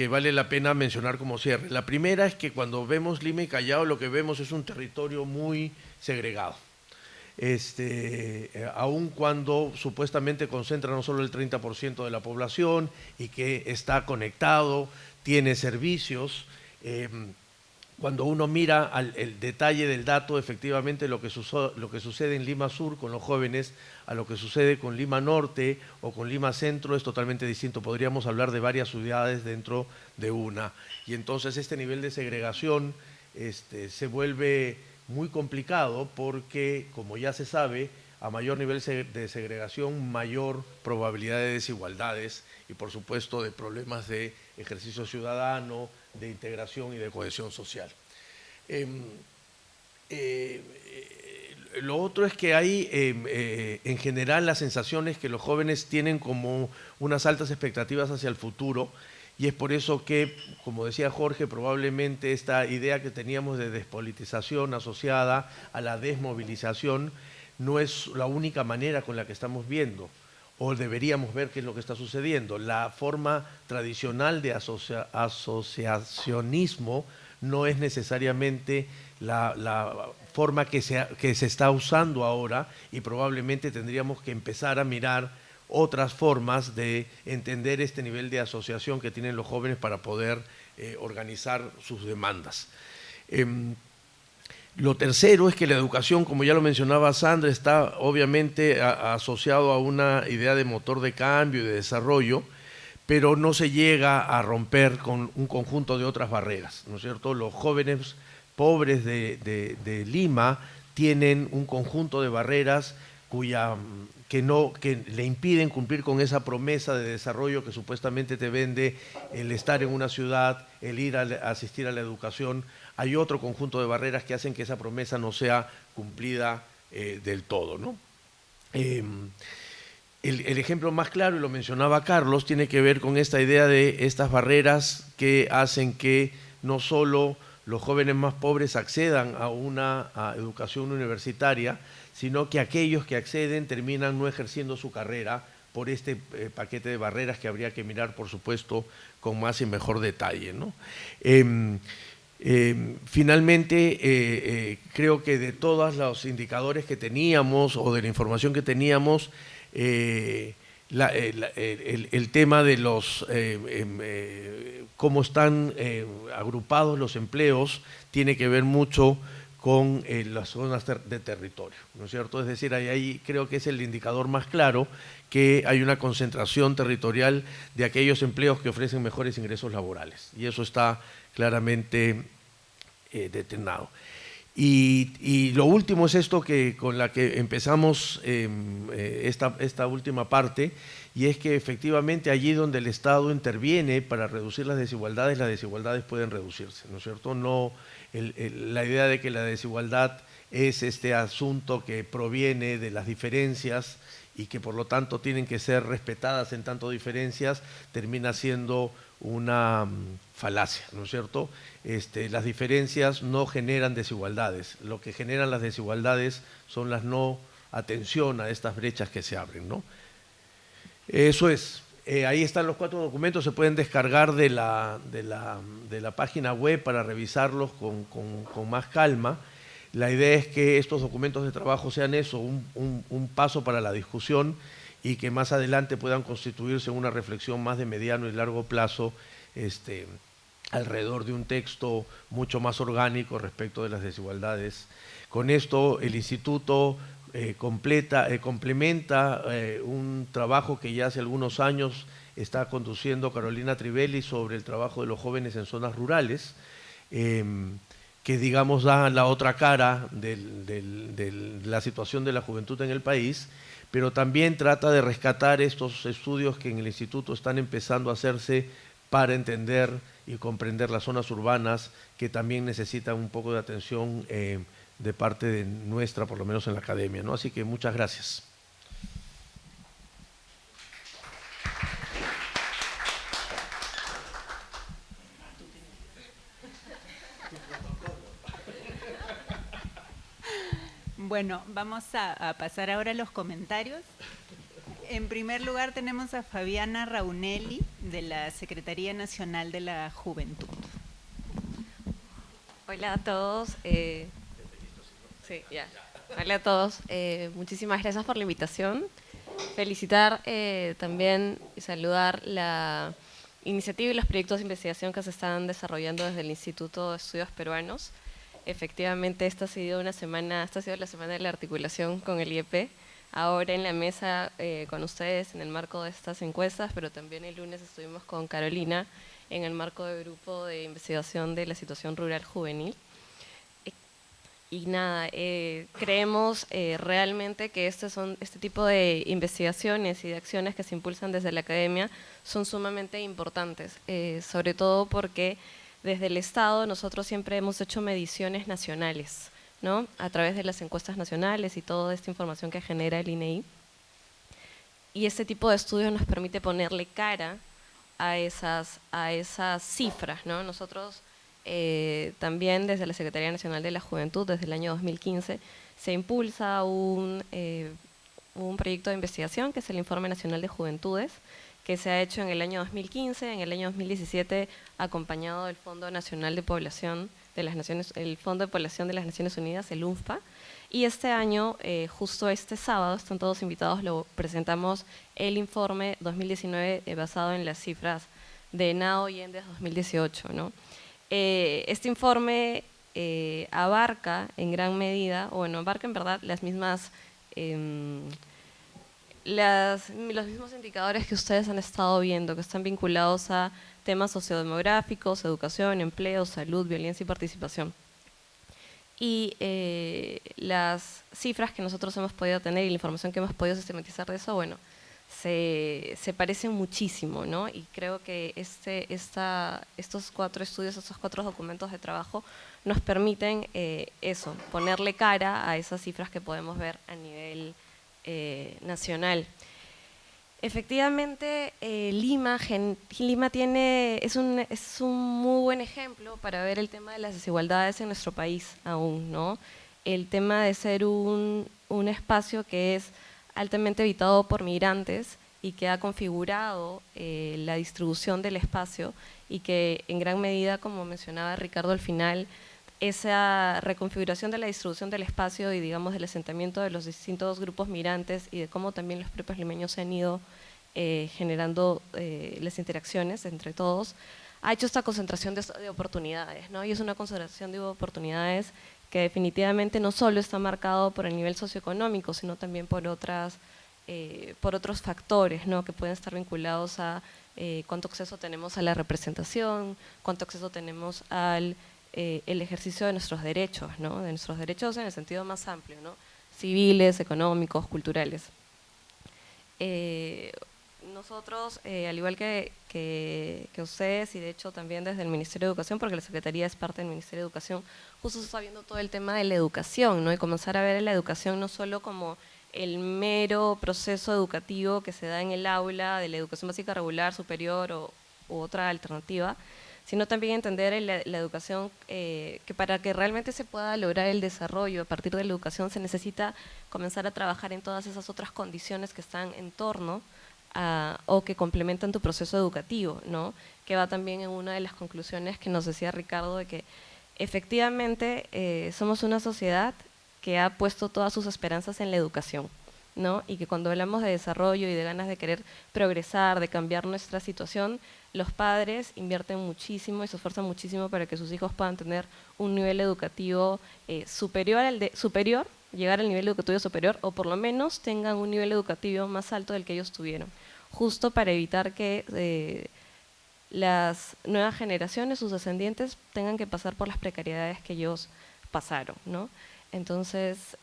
vale la pena mencionar como cierre. La primera es que cuando vemos Lima y Callao, lo que vemos es un territorio muy segregado. Aun cuando supuestamente concentra no solo el 30% de la población y que está conectado, tiene servicios, cuando uno mira el detalle del dato, efectivamente lo que sucede en Lima Sur con los jóvenes a lo que sucede con Lima Norte o con Lima Centro es totalmente distinto. Podríamos hablar de varias ciudades dentro de una. Y entonces este nivel de segregación se vuelve muy complicado porque, como ya se sabe, a mayor nivel de segregación, mayor probabilidad de desigualdades y, por supuesto, de problemas de ejercicio ciudadano, de integración y de cohesión social. Lo otro es que hay, en general, las sensaciones que los jóvenes tienen como unas altas expectativas hacia el futuro, y es por eso que, como decía Jorge, probablemente esta idea que teníamos de despolitización asociada a la desmovilización no es la única manera con la que estamos viendo, o deberíamos ver qué es lo que está sucediendo. La forma tradicional de asociacionismo no es necesariamente la forma que se está usando ahora, y probablemente tendríamos que empezar a mirar otras formas de entender este nivel de asociación que tienen los jóvenes para poder organizar sus demandas. Lo tercero es que la educación, como ya lo mencionaba Sandra, está obviamente asociado a una idea de motor de cambio y de desarrollo, pero no se llega a romper con un conjunto de otras barreras, ¿no es cierto? Los jóvenes pobres de Lima tienen un conjunto de barreras que le impiden cumplir con esa promesa de desarrollo que supuestamente te vende el estar en una ciudad, el ir a asistir a la educación. Hay otro conjunto de barreras que hacen que esa promesa no sea cumplida del todo, ¿no? El ejemplo más claro, y lo mencionaba Carlos, tiene que ver con esta idea de estas barreras que hacen que no solo los jóvenes más pobres accedan a una educación universitaria, sino que aquellos que acceden terminan no ejerciendo su carrera por este paquete de barreras que habría que mirar, por supuesto, con más y mejor detalle, ¿no? Finalmente, creo que de todos los indicadores que teníamos o de la información que teníamos, el tema de los cómo están agrupados los empleos tiene que ver mucho con las zonas de territorio, ¿no es cierto? Es decir, ahí creo que es el indicador más claro que hay una concentración territorial de aquellos empleos que ofrecen mejores ingresos laborales, y eso está claramente determinado. Y lo último es esto que con la que empezamos esta última parte, y es que efectivamente allí donde el Estado interviene para reducir las desigualdades pueden reducirse, ¿no es cierto? No, la idea de que la desigualdad es este asunto que proviene de las diferencias y que por lo tanto tienen que ser respetadas en tanto diferencias, termina siendo una falacia, ¿no es cierto? Las diferencias no generan desigualdades, lo que generan las desigualdades son las no atención a estas brechas que se abren, ¿no? Eso es. Ahí están los 4 documentos, se pueden descargar de la página web para revisarlos con más calma. La idea es que estos documentos de trabajo sean eso, un paso para la discusión, y que más adelante puedan constituirse en una reflexión más de mediano y largo plazo alrededor de un texto mucho más orgánico respecto de las desigualdades. Con esto el Instituto complementa un trabajo que ya hace algunos años está conduciendo Carolina Trivelli sobre el trabajo de los jóvenes en zonas rurales, que digamos da la otra cara de la situación de la juventud en el país, pero también trata de rescatar estos estudios que en el Instituto están empezando a hacerse para entender y comprender las zonas urbanas, que también necesitan un poco de atención de parte de nuestra, por lo menos en la academia, ¿no? Así que muchas gracias. Bueno, vamos a pasar ahora a los comentarios. En primer lugar tenemos a Fabiana Raunelli, de la Secretaría Nacional de la Juventud. Hola a todos. Hola a todos. Muchísimas gracias por la invitación. Felicitar también y saludar la iniciativa y los proyectos de investigación que se están desarrollando desde el Instituto de Estudios Peruanos. Efectivamente, esta ha sido la semana de la articulación con el IEP. Ahora en la mesa con ustedes en el marco de estas encuestas, pero también el lunes estuvimos con Carolina en el marco del grupo de investigación de la situación rural juvenil. Y nada, creemos realmente que este tipo de investigaciones y de acciones que se impulsan desde la academia son sumamente importantes, sobre todo porque desde el Estado nosotros siempre hemos hecho mediciones nacionales, ¿no? A través de las encuestas nacionales y toda esta información que genera el INEI. Y este tipo de estudios nos permite ponerle cara a esas cifras, ¿no? Nosotros también desde la Secretaría Nacional de la Juventud, desde el año 2015, se impulsa un proyecto de investigación que es el Informe Nacional de Juventudes, que se ha hecho en el año 2015, en el año 2017 acompañado del Fondo Nacional de Población de las Naciones, el Fondo de Población de las Naciones Unidas, el UNFPA, y este año, justo este sábado, están todos invitados, lo presentamos el informe 2019 basado en las cifras de NAO y ENDES 2018, ¿no? Este informe abarca en gran medida, abarca en verdad las mismas los mismos indicadores que ustedes han estado viendo, que están vinculados a temas sociodemográficos, educación, empleo, salud, violencia y participación. Y las cifras que nosotros hemos podido tener y la información que hemos podido sistematizar de eso, bueno, se parecen muchísimo, ¿no? Y creo que estos 4 estudios, estos 4 documentos de trabajo nos permiten eso, ponerle cara a esas cifras que podemos ver a nivel nacional. Efectivamente, Lima es un muy buen ejemplo para ver el tema de las desigualdades en nuestro país aún, ¿no? El tema de ser un espacio que es altamente habitado por migrantes y que ha configurado la distribución del espacio y que en gran medida, como mencionaba Ricardo al final, esa reconfiguración de la distribución del espacio y digamos del asentamiento de los distintos grupos migrantes y de cómo también los propios limeños se han ido generando las interacciones entre todos, ha hecho esta concentración de oportunidades, ¿no? Y es una concentración de oportunidades que definitivamente no solo está marcado por el nivel socioeconómico, sino también por otros factores, ¿no? Que pueden estar vinculados a cuánto acceso tenemos a la representación, cuánto acceso tenemos al el ejercicio de nuestros derechos, ¿no? De nuestros derechos en el sentido más amplio, ¿no? Civiles, económicos, culturales. Nosotros, al igual que ustedes, y de hecho también desde el Ministerio de Educación, porque la Secretaría es parte del Ministerio de Educación, justo se está viendo todo el tema de la educación, ¿no? Y comenzar a ver la educación no solo como el mero proceso educativo que se da en el aula de la educación básica regular, superior u otra alternativa, sino también entender la educación, que para que realmente se pueda lograr el desarrollo a partir de la educación se necesita comenzar a trabajar en todas esas otras condiciones que están en torno o que complementan tu proceso educativo, ¿no? Que va también en una de las conclusiones que nos decía Ricardo, de que efectivamente somos una sociedad que ha puesto todas sus esperanzas en la educación, ¿no? Y que cuando hablamos de desarrollo y de ganas de querer progresar, de cambiar nuestra situación, los padres invierten muchísimo y se esfuerzan muchísimo para que sus hijos puedan tener un nivel educativo superior, llegar al nivel educativo superior, o por lo menos tengan un nivel educativo más alto del que ellos tuvieron, justo para evitar que las nuevas generaciones, sus descendientes, tengan que pasar por las precariedades que ellos pasaron, ¿no? Entonces,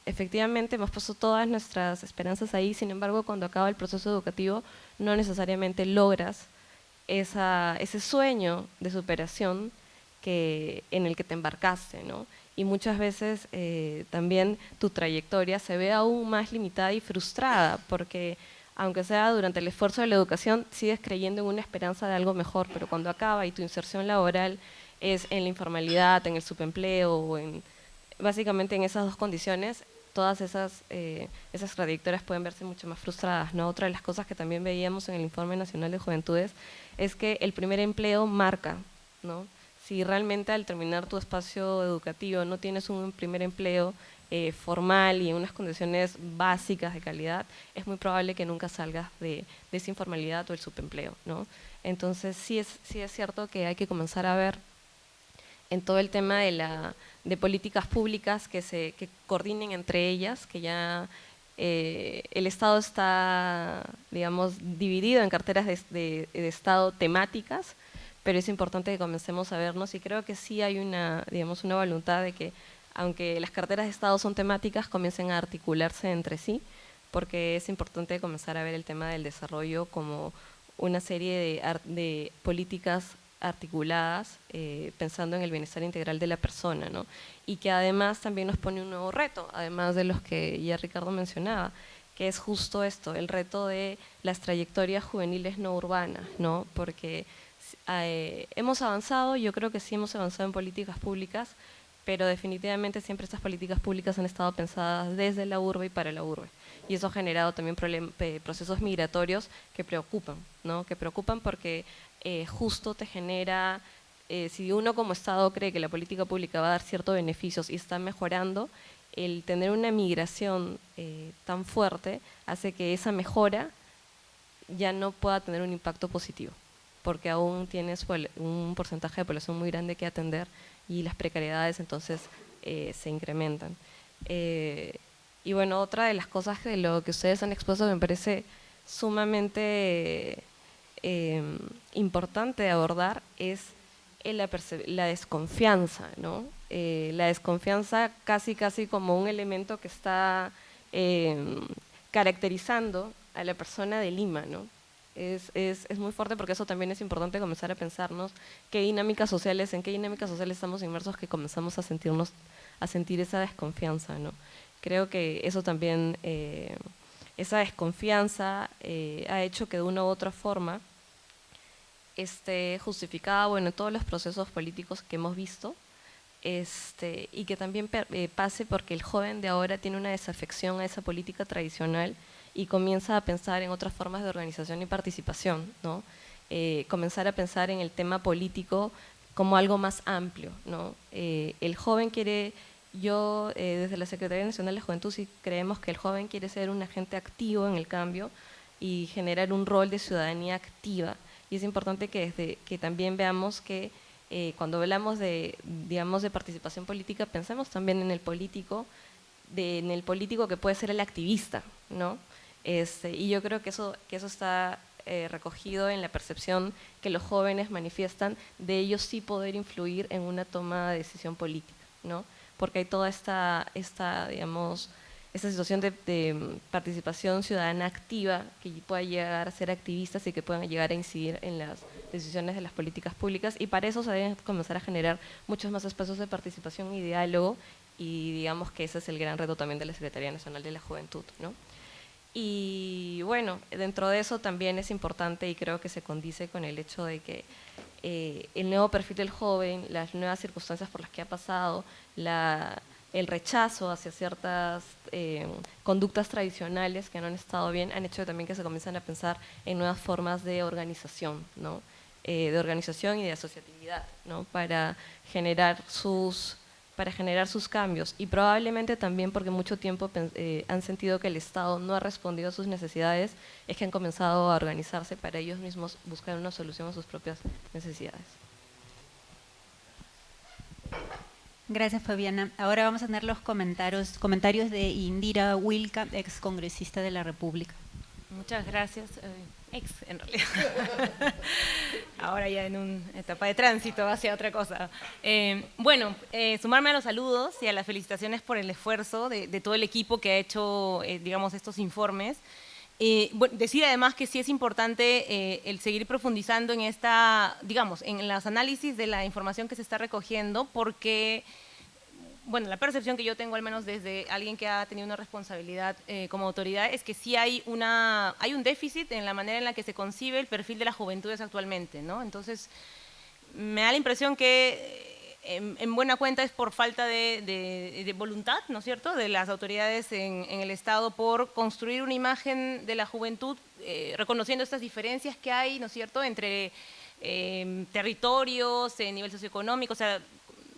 efectivamente hemos puesto todas nuestras esperanzas ahí, sin embargo, cuando acaba el proceso educativo no necesariamente logras ese sueño de superación en el que te embarcaste, ¿no? Y muchas veces también tu trayectoria se ve aún más limitada y frustrada, porque aunque sea durante el esfuerzo de la educación, sigues creyendo en una esperanza de algo mejor, pero cuando acaba y tu inserción laboral es en la informalidad, en el subempleo o básicamente en esas dos condiciones, todas esas trayectorias pueden verse mucho más frustradas, ¿no? Otra de las cosas que también veíamos en el Informe Nacional de Juventudes es que el primer empleo marca, ¿no? Si realmente al terminar tu espacio educativo no tienes un primer empleo formal y en unas condiciones básicas de calidad, es muy probable que nunca salgas de esa informalidad o el subempleo, ¿no? Entonces sí es cierto que hay que comenzar a ver en todo el tema de políticas públicas que coordinen entre ellas, que ya el Estado está, digamos, dividido en carteras de Estado temáticas, pero es importante que comencemos a vernos y creo que sí hay una voluntad de que, aunque las carteras de Estado son temáticas, comiencen a articularse entre sí, porque es importante comenzar a ver el tema del desarrollo como una serie de políticas articuladas, pensando en el bienestar integral de la persona, ¿no? Y que además también nos pone un nuevo reto, además de los que ya Ricardo mencionaba, que es justo esto, el reto de las trayectorias juveniles no urbanas, ¿no? Porque hemos avanzado, yo creo que sí hemos avanzado en políticas públicas, pero definitivamente siempre estas políticas públicas han estado pensadas desde la urbe y para la urbe. Y eso ha generado también procesos migratorios que preocupan, ¿no? Que preocupan porque justo te genera, si uno como Estado cree que la política pública va a dar ciertos beneficios y está mejorando, el tener una migración tan fuerte hace que esa mejora ya no pueda tener un impacto positivo, porque aún tienes un porcentaje de población muy grande que atender y las precariedades entonces se incrementan. Y bueno, otra de las cosas de lo que ustedes han expuesto me parece sumamente importante de abordar es la desconfianza, ¿no? La desconfianza casi como un elemento que está caracterizando a la persona de Lima, ¿no? Es muy fuerte porque eso también es importante comenzar a pensarnos en qué dinámicas sociales estamos inmersos que comenzamos a sentir esa desconfianza, ¿no? Creo que eso también esa desconfianza ha hecho que de una u otra forma esté justificada, bueno, en todos los procesos políticos que hemos visto, y que también pase porque el joven de ahora tiene una desafección a esa política tradicional y comienza a pensar en otras formas de organización y participación, ¿no? Comenzar a pensar en el tema político como algo más amplio, ¿no? El joven quiere, desde la Secretaría Nacional de Juventud sí creemos que el joven quiere ser un agente activo en el cambio y generar un rol de ciudadanía activa, y es importante que también veamos que cuando hablamos de, digamos, de participación política, pensemos también en el político, que puede ser el activista, ¿no? Y yo creo que eso está recogido en la percepción que los jóvenes manifiestan de ellos sí poder influir en una toma de decisión política, ¿no? Porque hay toda esta digamos, esta situación de participación ciudadana activa que pueda llegar a ser activistas y que puedan llegar a incidir en las decisiones de las políticas públicas, y para eso se deben comenzar a generar muchos más espacios de participación y diálogo, y digamos que ese es el gran reto también de la Secretaría Nacional de la Juventud, ¿no? Y bueno, dentro de eso también es importante, y creo que se condice con el hecho de que el nuevo perfil del joven, las nuevas circunstancias por las que ha pasado, el rechazo hacia ciertas conductas tradicionales que no han estado bien, han hecho también que se comiencen a pensar en nuevas formas de organización, ¿no? De organización y de asociatividad, ¿no? Para generar sus cambios, y probablemente también porque mucho tiempo han sentido que el Estado no ha respondido a sus necesidades, es que han comenzado a organizarse para ellos mismos buscar una solución a sus propias necesidades. Gracias, Fabiana. Ahora vamos a tener los comentarios de Indira Wilca, ex congresista de la República. Muchas gracias. Ex, en realidad. Ahora ya en una etapa de tránsito hacia otra cosa. Sumarme a los saludos y a las felicitaciones por el esfuerzo de todo el equipo que ha hecho, digamos, estos informes. Decir además que sí es importante el seguir profundizando en en los análisis de la información que se está recogiendo, porque la percepción que yo tengo, al menos desde alguien que ha tenido una responsabilidad como autoridad, es que sí hay un déficit en la manera en la que se concibe el perfil de las juventudes actualmente, ¿no? Entonces, me da la impresión que en buena cuenta es por falta de voluntad, ¿no es cierto?, de las autoridades en el Estado por construir una imagen de la juventud, reconociendo estas diferencias que hay, ¿no es cierto?, entre territorios, nivel socioeconómico, o sea,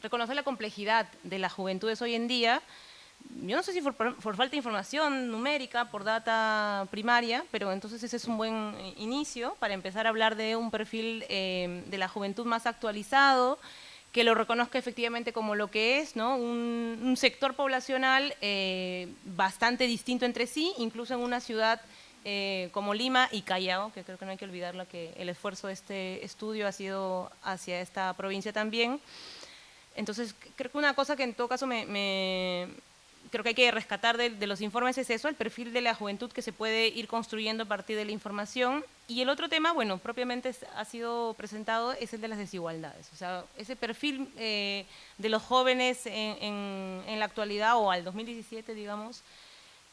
reconocer la complejidad de las juventudes hoy en día. Yo no sé si por falta de información numérica, por data primaria, pero entonces ese es un buen inicio para empezar a hablar de un perfil de la juventud más actualizado, que lo reconozca efectivamente como lo que es, ¿no? Un sector poblacional bastante distinto entre sí, incluso en una ciudad como Lima y Callao, que creo que no hay que olvidarlo, que el esfuerzo de este estudio ha sido hacia esta provincia también. Entonces, creo que una cosa que en todo caso creo que hay que rescatar de los informes es eso, el perfil de la juventud que se puede ir construyendo a partir de la información. Y el otro tema, propiamente ha sido presentado, es el de las desigualdades. O sea, ese perfil de los jóvenes en la actualidad, o al 2017, digamos,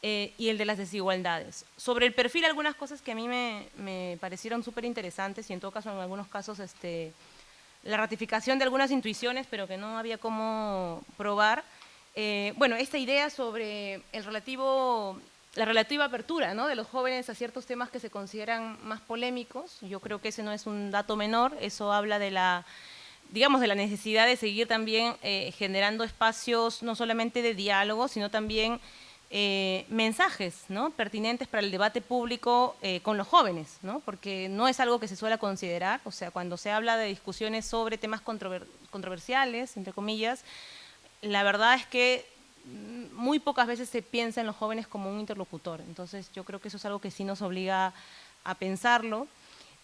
y el de las desigualdades. Sobre el perfil, algunas cosas que a mí me parecieron súper interesantes, y en todo caso, en algunos casos, la ratificación de algunas intuiciones, pero que no había cómo probar. Esta idea sobre la relativa apertura, ¿no?, de los jóvenes a ciertos temas que se consideran más polémicos, yo creo que ese no es un dato menor, eso habla de la necesidad de seguir también generando espacios no solamente de diálogo, sino también mensajes, ¿no?, pertinentes para el debate público con los jóvenes, ¿no?, porque no es algo que se suele considerar. O sea, cuando se habla de discusiones sobre temas controversiales, entre comillas, la verdad es que muy pocas veces se piensa en los jóvenes como un interlocutor. Entonces, yo creo que eso es algo que sí nos obliga a pensarlo.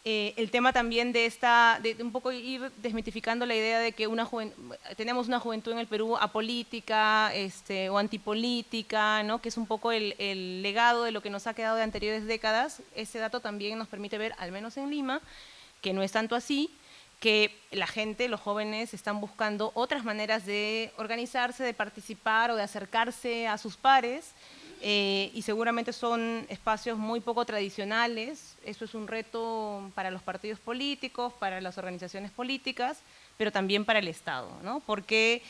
El tema también de un poco ir desmitificando la idea de que tenemos una juventud en el Perú apolítica o antipolítica, ¿no?, que es un poco el legado de lo que nos ha quedado de anteriores décadas. Ese dato también nos permite ver, al menos en Lima, que no es tanto así, que la gente, los jóvenes, están buscando otras maneras de organizarse, de participar o de acercarse a sus pares, y seguramente son espacios muy poco tradicionales. Eso es un reto para los partidos políticos, para las organizaciones políticas, pero también para el Estado, ¿no? Porque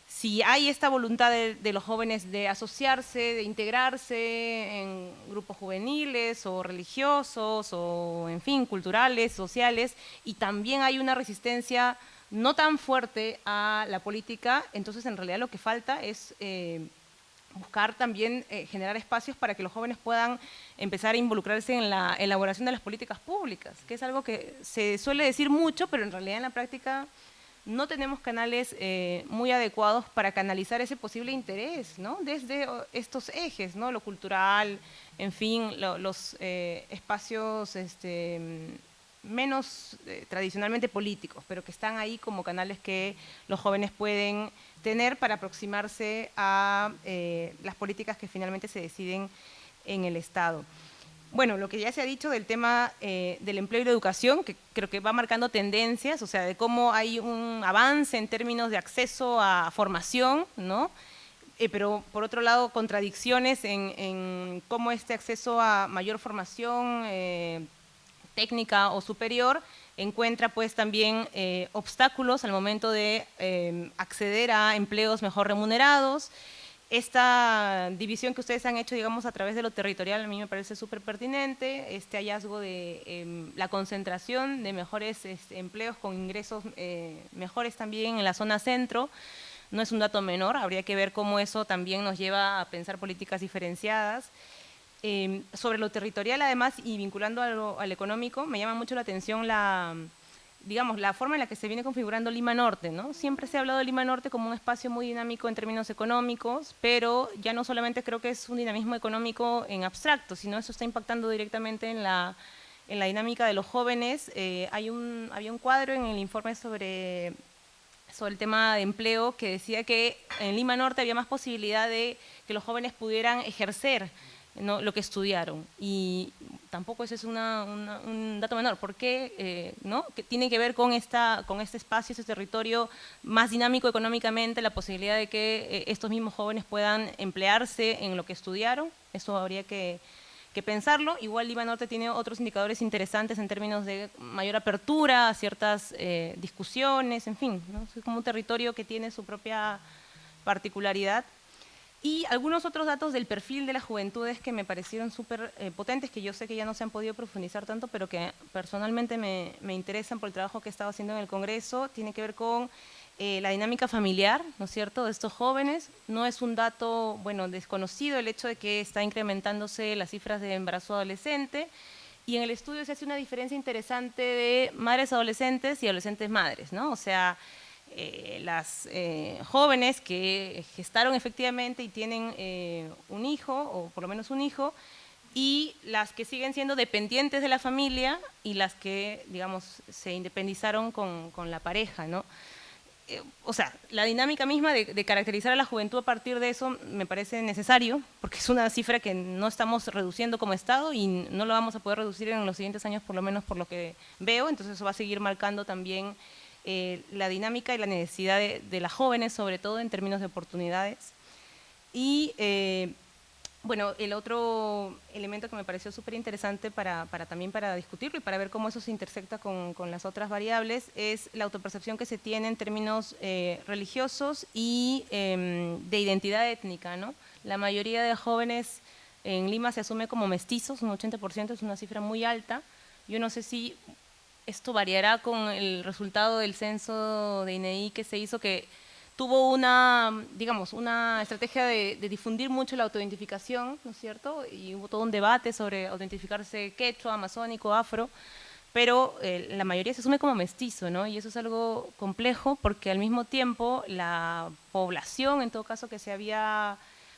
si hay esta voluntad de los jóvenes de asociarse, de integrarse en grupos juveniles o religiosos o, en fin, culturales, sociales, y también hay una resistencia no tan fuerte a la política, entonces en realidad lo que falta es buscar también generar espacios para que los jóvenes puedan empezar a involucrarse en la elaboración de las políticas públicas, que es algo que se suele decir mucho, pero en realidad en la práctica no tenemos canales muy adecuados para canalizar ese posible interés, ¿no? Desde estos ejes, ¿no? Lo cultural, en fin, los espacios menos tradicionalmente políticos, pero que están ahí como canales que los jóvenes pueden tener para aproximarse a las políticas que finalmente se deciden en el Estado. Bueno, lo que ya se ha dicho del tema del empleo y la educación, que creo que va marcando tendencias, o sea, de cómo hay un avance en términos de acceso a formación, ¿no? Pero por otro lado, contradicciones en cómo este acceso a mayor formación técnica o superior encuentra pues también obstáculos al momento de acceder a empleos mejor remunerados. Esta división que ustedes han hecho, digamos, a través de lo territorial, a mí me parece súper pertinente, este hallazgo de la concentración de mejores empleos con ingresos mejores también en la zona centro, no es un dato menor, habría que ver cómo eso también nos lleva a pensar políticas diferenciadas. Sobre lo territorial, además, y vinculando al económico, me llama mucho la atención digamos, la forma en la que se viene configurando Lima Norte, ¿no? Siempre se ha hablado de Lima Norte como un espacio muy dinámico en términos económicos, pero ya no solamente creo que es un dinamismo económico en abstracto, sino eso está impactando directamente en la dinámica de los jóvenes. Había un cuadro en el informe sobre el tema de empleo que decía que en Lima Norte había más posibilidad de que los jóvenes pudieran ejercer, ¿no?, lo que estudiaron, y tampoco ese es un dato menor. ¿Por qué? ¿No? Que tiene que ver con este espacio, este territorio más dinámico económicamente, la posibilidad de que estos mismos jóvenes puedan emplearse en lo que estudiaron. Eso habría que pensarlo. Igual Lima Norte tiene otros indicadores interesantes en términos de mayor apertura a ciertas discusiones, en fin, ¿no? Es como un territorio que tiene su propia particularidad. Y algunos otros datos del perfil de las juventudes que me parecieron súper potentes, que yo sé que ya no se han podido profundizar tanto, pero que personalmente me interesan por el trabajo que he estado haciendo en el Congreso. Tiene que ver con la dinámica familiar, ¿no es cierto?, de estos jóvenes. No es un dato, bueno, desconocido el hecho de que está incrementándose las cifras de embarazo adolescente, y en el estudio se hace una diferencia interesante de madres adolescentes y adolescentes madres, ¿no? O sea, las jóvenes que gestaron efectivamente y tienen un hijo, o por lo menos un hijo, y las que siguen siendo dependientes de la familia y las que, digamos, se independizaron con la pareja, ¿no? O sea, la dinámica misma de caracterizar a la juventud a partir de eso me parece necesario, porque es una cifra que no estamos reduciendo como Estado y no lo vamos a poder reducir en los siguientes años, por lo menos por lo que veo. Entonces eso va a seguir marcando también la dinámica y la necesidad de las jóvenes, sobre todo en términos de oportunidades. Y bueno, el otro elemento que me pareció súper interesante también para discutirlo y para ver cómo eso se intersecta con las otras variables es la autopercepción que se tiene en términos religiosos y de identidad étnica, ¿no? La mayoría de jóvenes en Lima se asume como mestizos, un 80%, es una cifra muy alta. Yo no sé si esto variará con el resultado del censo de INEI que se hizo, que tuvo una estrategia de difundir mucho la autoidentificación, ¿no es cierto? Y hubo todo un debate sobre autoidentificarse quechua, amazónico, afro, pero la mayoría se asume como mestizo, ¿no? Y eso es algo complejo porque al mismo tiempo la población, en todo caso, que se había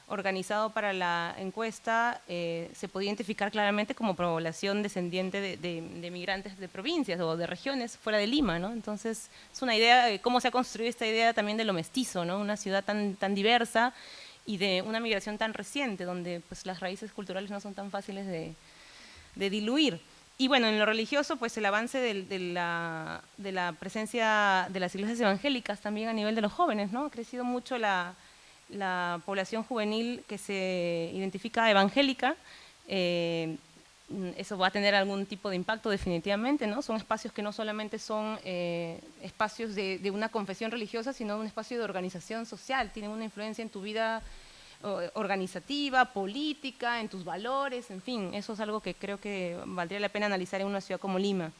organizado para la encuesta, se podía identificar claramente como población descendiente de migrantes de provincias o de regiones fuera de Lima, ¿no? Entonces es una idea de cómo se ha construido esta idea también de lo mestizo, ¿no? Una ciudad tan diversa y de una migración tan reciente, donde pues las raíces culturales no son tan fáciles de diluir. Y bueno, en lo religioso, pues el avance de la presencia de las iglesias evangélicas también a nivel de los jóvenes, ¿no? Ha crecido mucho la la población juvenil que se identifica evangélica, eso va a tener algún tipo de impacto definitivamente, ¿no? Son espacios que no solamente son espacios de una confesión religiosa, sino un espacio de organización social, tienen una influencia en tu vida organizativa, política, en tus valores, en fin, eso es algo que creo que valdría la pena analizar en una ciudad como Lima.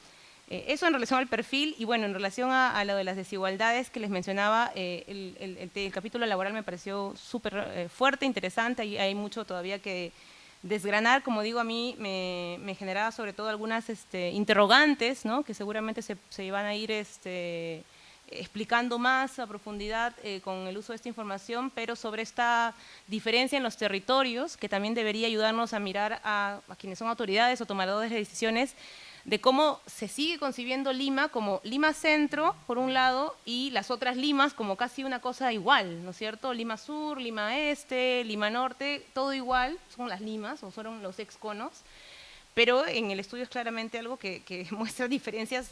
Eso en relación al perfil, y bueno, en relación a lo de las desigualdades que les mencionaba, el capítulo laboral me pareció súper fuerte, interesante, hay mucho todavía que desgranar. Como digo, a mí me generaba sobre todo algunas interrogantes, ¿no? Que seguramente se van a ir explicando más a profundidad con el uso de esta información, pero sobre esta diferencia en los territorios, que también debería ayudarnos a mirar a quienes son autoridades o tomadores de decisiones, de cómo se sigue concibiendo Lima como Lima Centro, por un lado, y las otras Limas como casi una cosa igual, ¿no es cierto? Lima Sur, Lima Este, Lima Norte, todo igual, son las Limas o son los exconos, pero en el estudio es claramente algo que muestra diferencias,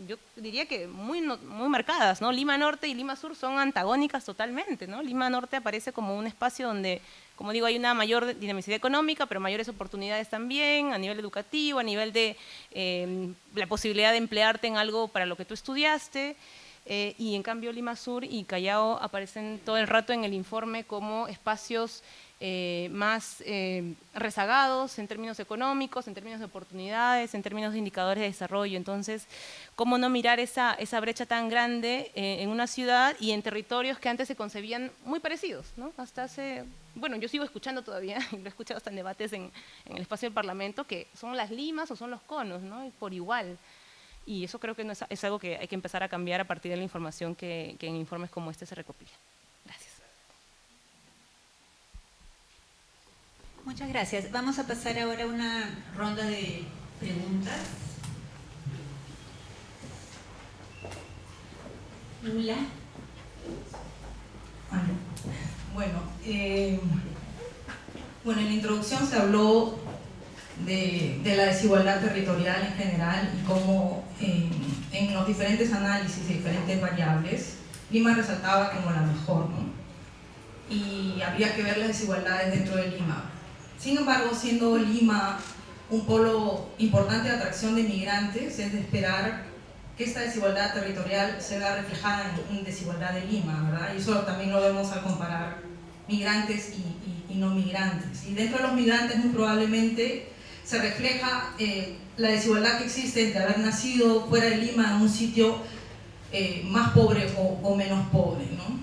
yo diría que muy marcadas, ¿no? Lima Norte y Lima Sur son antagónicas totalmente, ¿no? Lima Norte aparece como un espacio donde, como digo, hay una mayor dinamicidad económica, pero mayores oportunidades también, a nivel educativo, a nivel de la posibilidad de emplearte en algo para lo que tú estudiaste, y en cambio Lima Sur y Callao aparecen todo el rato en el informe como espacios más rezagados en términos económicos, en términos de oportunidades, en términos de indicadores de desarrollo. Entonces, ¿cómo no mirar esa brecha tan grande en una ciudad y en territorios que antes se concebían muy parecidos, ¿no? Hasta hace, bueno, yo sigo escuchando todavía, y lo he escuchado hasta en debates en el espacio del Parlamento, que son las limas o son los conos, ¿no? Y por igual. Y eso creo que no es algo que hay que empezar a cambiar a partir de la información que en informes como este se recopila. Gracias. Muchas gracias. Vamos a pasar ahora a una ronda de preguntas. Lula. Bueno, en la introducción se habló de la desigualdad territorial en general y cómo en los diferentes análisis de diferentes variables, Lima resaltaba como la mejor, ¿no? Y habría que ver las desigualdades dentro de Lima. Sin embargo, siendo Lima un polo importante de atracción de migrantes, es de esperar que esta desigualdad territorial se vea reflejada en desigualdad de Lima, ¿verdad? Y eso también lo vemos al comparar migrantes y no migrantes. Y dentro de los migrantes muy probablemente se refleja la desigualdad que existe entre haber nacido fuera de Lima en un sitio más pobre o menos pobre, ¿no?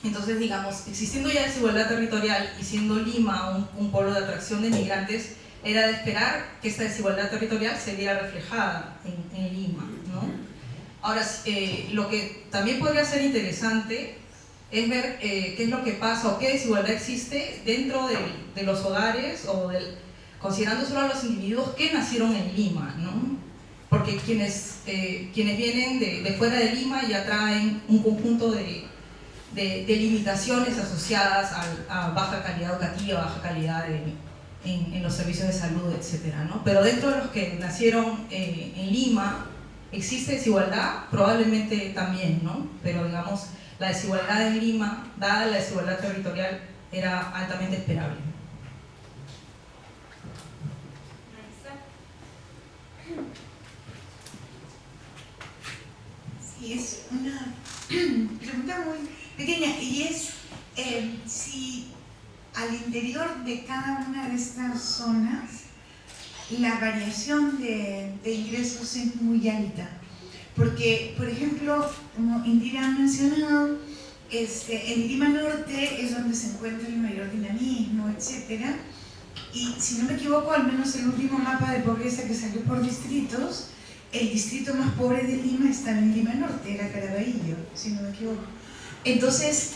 Entonces, digamos, existiendo ya desigualdad territorial y siendo Lima un polo de atracción de migrantes, era de esperar que esta desigualdad territorial se viera reflejada en Lima, ¿no? Ahora, lo que también podría ser interesante es ver qué es lo que pasa o qué desigualdad existe dentro de los hogares o considerando solo a los individuos que nacieron en Lima, ¿no? Porque quienes vienen de fuera de Lima ya traen un conjunto de limitaciones asociadas a baja calidad educativa, baja calidad en los servicios de salud, etc., ¿no? Pero dentro de los que nacieron en Lima, ¿existe desigualdad? Probablemente también, ¿no? Pero digamos, la desigualdad en Lima, dada la desigualdad territorial, era altamente esperable. Sí, es una pregunta muy pequeña, y es si al interior de cada una de estas zonas la variación de ingresos es muy alta. Porque, por ejemplo, como Indira ha mencionado, en Lima Norte es donde se encuentra el mayor dinamismo, etc. Y si no me equivoco, al menos el último mapa de pobreza que salió por distritos, el distrito más pobre de Lima estaba en Lima Norte, era Caraballo, si no me equivoco. Entonces,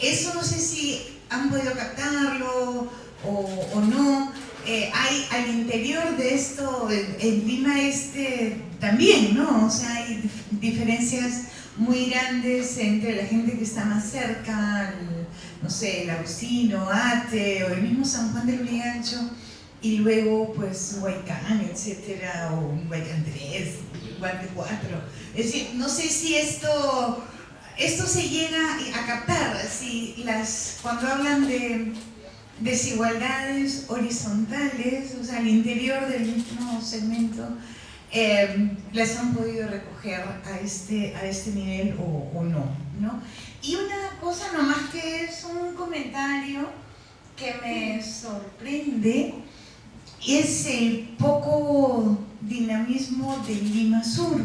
eso no sé si han podido captarlo o no. Hay al interior de esto, en Lima Este también, ¿no? O sea, hay diferencias muy grandes entre la gente que está más cerca, no sé, el Agustino, Ate, o el mismo San Juan del Urigancho, y luego, pues, Huaycán, etcétera, o Huaycán 3, Huaycán 4. Es decir, no sé si esto esto se llega a captar cuando hablan de desigualdades horizontales, o sea, al interior del mismo segmento, las han podido recoger a este nivel o no, ¿no? Y una cosa nomás que es un comentario que me sorprende es el poco dinamismo de Lima Sur,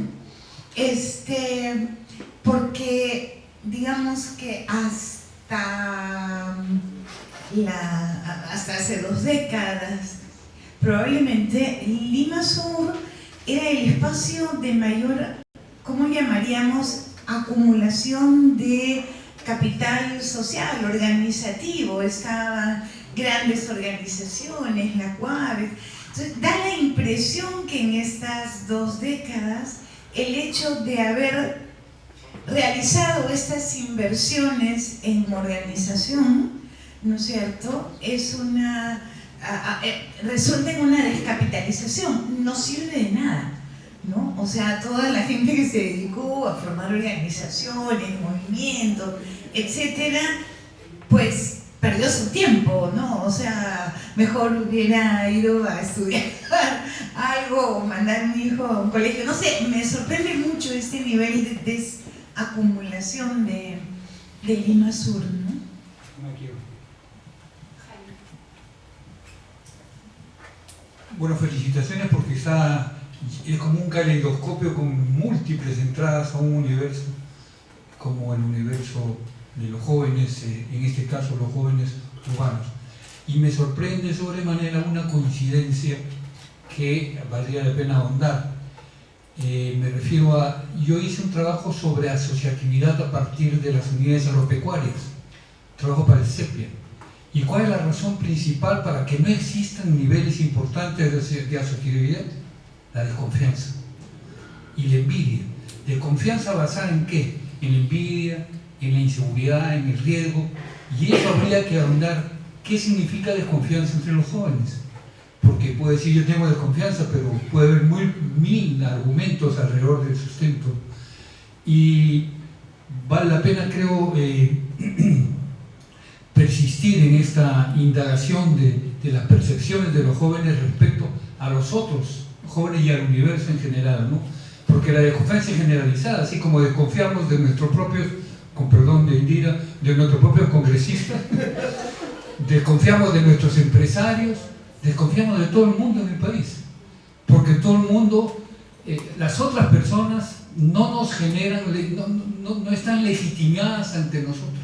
porque digamos que hasta hace 2 décadas probablemente Lima Sur era el espacio de mayor, ¿cómo llamaríamos?, acumulación de capital social, organizativo. Estaban grandes organizaciones, la CUAB. Entonces, da la impresión que en estas 2 décadas el hecho de haber realizado estas inversiones en organización, ¿no es cierto?, resulta en una descapitalización, no sirve de nada, ¿no? O sea, toda la gente que se dedicó a formar organizaciones, movimientos, etcétera, pues perdió su tiempo, ¿no? O sea, mejor hubiera ido a estudiar algo o mandar a un hijo a un colegio. No sé, me sorprende mucho este nivel de desacumulación de Lima Sur, ¿no? Bueno, felicitaciones porque es como un caleidoscopio con múltiples entradas a un universo, como el universo de los jóvenes, en este caso los jóvenes urbanos. Y me sorprende sobremanera una coincidencia que valdría la pena ahondar. Me refiero a, yo hice un trabajo sobre asociatividad a partir de las unidades agropecuarias, trabajo para el CEPIA. ¿Y cuál es la razón principal para que no existan niveles importantes de asociatividad? La desconfianza y la envidia. ¿Desconfianza basada en qué? En la envidia, en la inseguridad, en el riesgo. Y eso habría que ahondar. ¿Qué significa desconfianza entre los jóvenes? Porque puede decir yo tengo desconfianza, pero puede haber 1000 argumentos alrededor del sustento. Y vale la pena, creo, persistir en esta indagación de las percepciones de los jóvenes respecto a los otros jóvenes y al universo en general, ¿no? Porque la desconfianza es generalizada, así como desconfiamos de nuestros propios, con perdón de Indira, de nuestros propios congresistas, desconfiamos de nuestros empresarios, desconfiamos de todo el mundo en el país, porque todo el mundo, las otras personas no nos generan, no están legitimadas ante nosotros,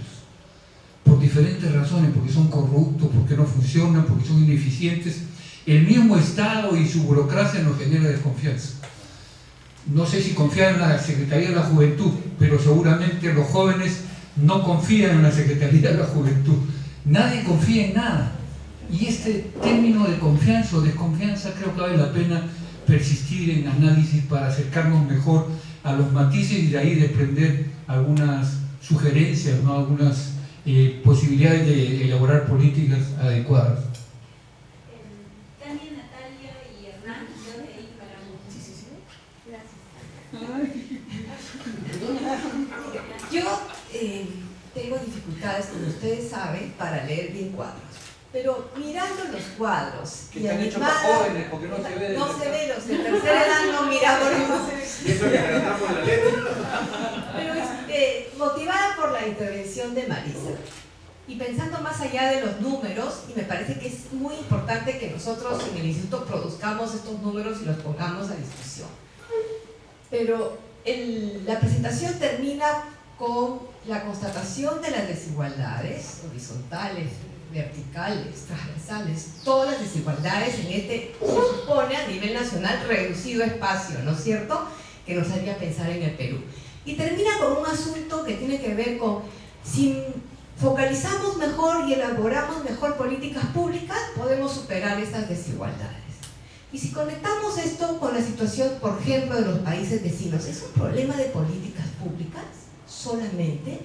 por diferentes razones, porque son corruptos, porque no funcionan, porque son ineficientes. El mismo Estado y su burocracia nos genera desconfianza. No sé si confían en la Secretaría de la Juventud, pero seguramente los jóvenes no confían en la Secretaría de la Juventud. Nadie confía en nada. Y este término de confianza o desconfianza creo que vale la pena persistir en análisis para acercarnos mejor a los matices y de ahí desprender algunas sugerencias, ¿no? Algunas posibilidades de elaborar políticas adecuadas. Tania, Natalia y Hernán, yo de ahí paramos. Sí. Gracias. Yo tengo dificultades, como ustedes saben, para leer bien cuadros. Pero mirando los cuadros que están hechos para jóvenes, porque no se ve. No se ve, los de tercera edad no miramos, no se ve. Eso que tratamos la letra. Pero motivada por la intervención de Marisa y pensando más allá de los números, y me parece que es muy importante que nosotros en el instituto produzcamos estos números y los pongamos a discusión. Pero la presentación termina con la constatación de las desigualdades horizontales, verticales, transversales, todas las desigualdades en se supone a nivel nacional reducido espacio, ¿no es cierto?, que nos haría pensar en el Perú. Y termina con un asunto que tiene que ver con si focalizamos mejor y elaboramos mejor políticas públicas, podemos superar estas desigualdades. Y si conectamos esto con la situación, por ejemplo, de los países vecinos, ¿es un problema de políticas públicas solamente?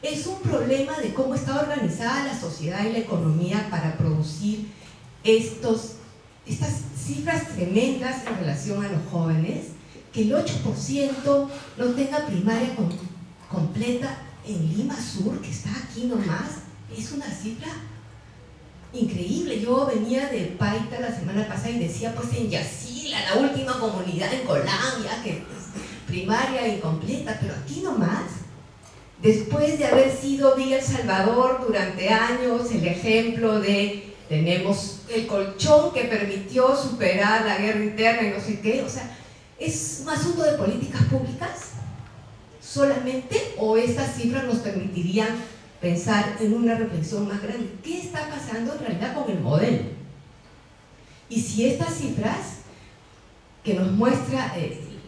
Es un problema de cómo está organizada la sociedad y la economía para producir estas cifras tremendas en relación a los jóvenes, que el 8% no tenga primaria completa en Lima Sur, que está aquí nomás, es una cifra increíble. Yo venía de Paita la semana pasada y decía, pues en Yacila, la última comunidad en Colombia, que es primaria incompleta, pero aquí nomás, después de haber sido Villa El Salvador durante años, el ejemplo de tenemos el colchón que permitió superar la guerra interna y no sé qué, o sea, ¿es un asunto de políticas públicas solamente o estas cifras nos permitirían pensar en una reflexión más grande? ¿Qué está pasando en realidad con el modelo? Y si estas cifras que nos muestra,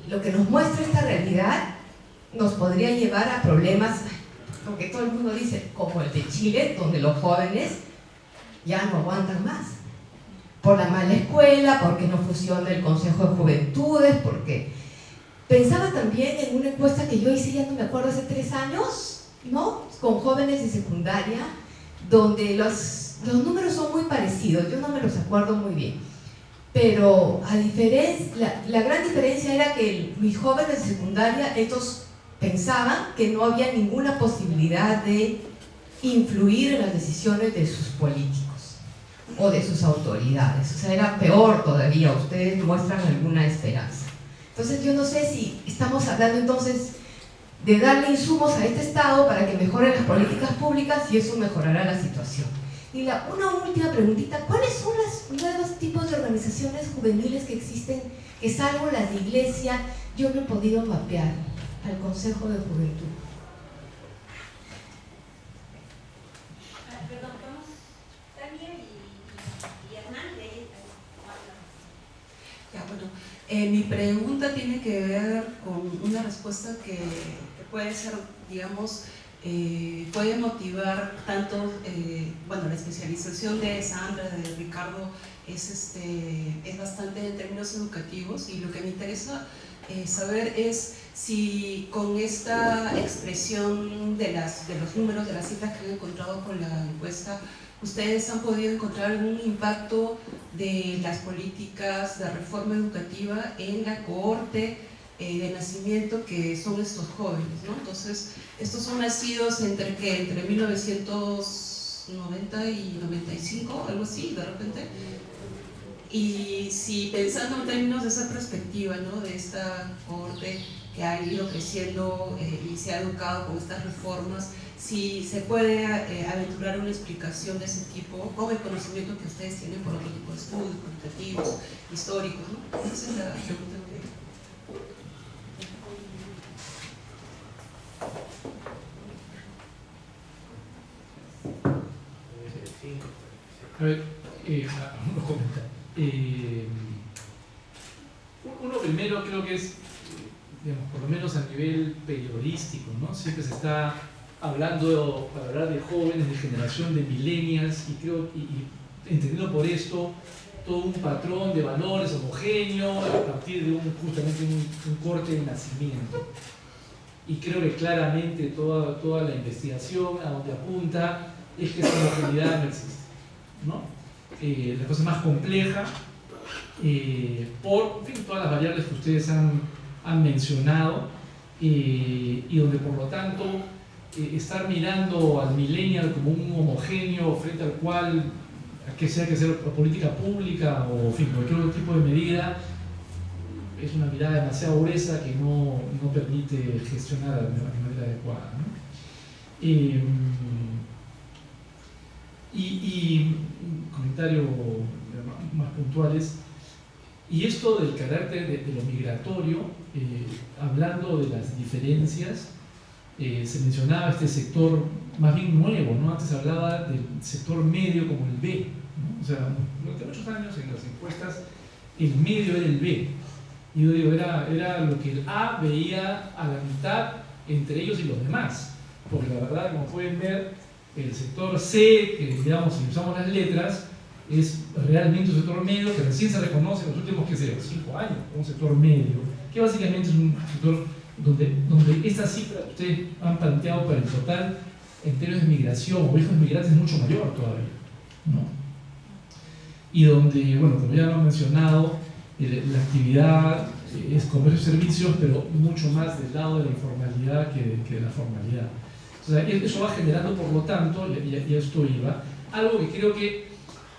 lo que nos muestra esta realidad nos podría llevar a problemas, porque todo el mundo dice, como el de Chile, donde los jóvenes ya no aguantan más, por la mala escuela, porque no fusiona el Consejo de Juventudes, porque... Pensaba también en una encuesta que yo hice, ya no me acuerdo, hace 3 años, ¿no? Con jóvenes de secundaria, donde los números son muy parecidos, yo no me los acuerdo muy bien, pero la gran diferencia era que mis jóvenes de secundaria, estos pensaban que no había ninguna posibilidad de influir en las decisiones de sus políticos o de sus autoridades, o sea, era peor todavía, ustedes muestran alguna esperanza. Entonces yo no sé si estamos hablando entonces de darle insumos a este Estado para que mejore las políticas públicas y eso mejorará la situación. Y una última preguntita, ¿cuáles son los nuevos tipos de organizaciones juveniles que existen, que salvo las de iglesia, yo no he podido mapear al Consejo de Juventud? Perdón, vamos, Tania y Hernán, de ahí. Ya, bueno, mi pregunta tiene que ver con una respuesta que puede ser, digamos, puede motivar tanto, bueno, la especialización de Sandra, de Ricardo, es bastante en términos educativos, y lo que me interesa saber es si con esta expresión de los números, de las cifras que han encontrado con la encuesta, ustedes han podido encontrar algún impacto de las políticas de reforma educativa en la cohorte de nacimiento que son estos jóvenes, ¿no? Entonces, estos son nacidos entre 1990 y 95, algo así, de repente. Y si pensando en términos de esa perspectiva, ¿no?, de esta cohorte que ha ido creciendo y se ha educado con estas reformas, si se puede aventurar una explicación de ese tipo con el conocimiento que ustedes tienen por otro tipo de estudios cuantitativos, históricos, ¿no? Esa es la pregunta A ver, unos comentarios. Uno primero creo que es, digamos, por lo menos a nivel periodístico, ¿no? Siempre se está hablando, para hablar de jóvenes, de generación de millennials, y creo, y entendiendo por esto todo un patrón de valores homogéneo a partir de justamente un corte de nacimiento. Y creo que claramente toda la investigación a donde apunta es que esa homogeneidad no existe, ¿no? La cosa es más compleja por, en fin, todas las variables que ustedes han mencionado, y donde por lo tanto estar mirando al millennial como un homogéneo frente al cual que sea que hacer política pública o, en fin, cualquier otro tipo de medida, es una mirada demasiado gruesa que no permite gestionar de manera adecuada, ¿no? Y un comentario más puntuales, y esto del carácter de lo migratorio, hablando de las diferencias, se mencionaba este sector más bien nuevo, ¿no? Antes hablaba del sector medio como el B, ¿no? O sea, durante muchos años en las encuestas el medio era el B, y yo digo, era lo que el A veía a la mitad entre ellos y los demás, porque la verdad, como pueden ver, el sector C, que digamos, si usamos las letras, es realmente un sector medio que recién se reconoce en los últimos, 5 años, un sector medio, que básicamente es un sector donde esta cifra que ustedes han planteado para el total en términos de migración o hijos migrantes es mucho mayor todavía, ¿no? Y donde, bueno, como ya lo han mencionado, la actividad es comercio y servicios, pero mucho más del lado de la informalidad que de la formalidad. O sea, eso va generando, por lo tanto, y a esto iba, algo que creo que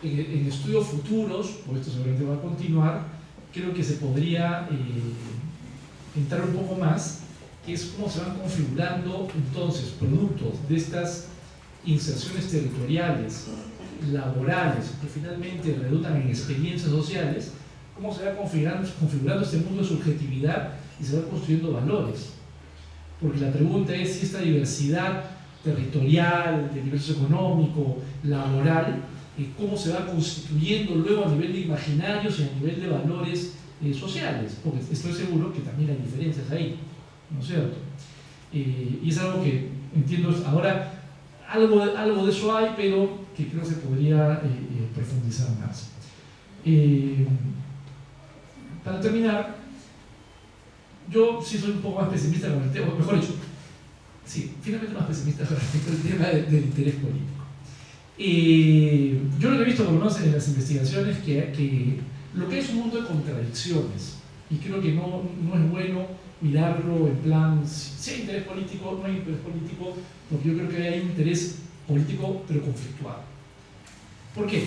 en estudios futuros, o esto seguramente va a continuar, creo que se podría entrar un poco más, que es cómo se van configurando entonces productos de estas inserciones territoriales, laborales, que finalmente redundan en experiencias sociales, cómo se va configurando este mundo de subjetividad y se van construyendo valores. Porque la pregunta es si esta diversidad territorial, de nivel socioeconómico, laboral, cómo se va constituyendo luego a nivel de imaginarios y a nivel de valores sociales, porque estoy seguro que también hay diferencias ahí, ¿no es cierto? Y es algo que entiendo ahora, algo de eso hay, pero que creo que se podría profundizar más. Para terminar, yo sí soy un poco más pesimista con el tema, o mejor dicho, sí, finalmente más pesimista con respecto al tema del interés político. Yo lo que he visto, por lo menos en las investigaciones, que lo que es un mundo de contradicciones, y creo que no es bueno mirarlo en plan, si hay interés político, no hay interés político, porque yo creo que hay interés político, pero conflictuado. ¿Por qué?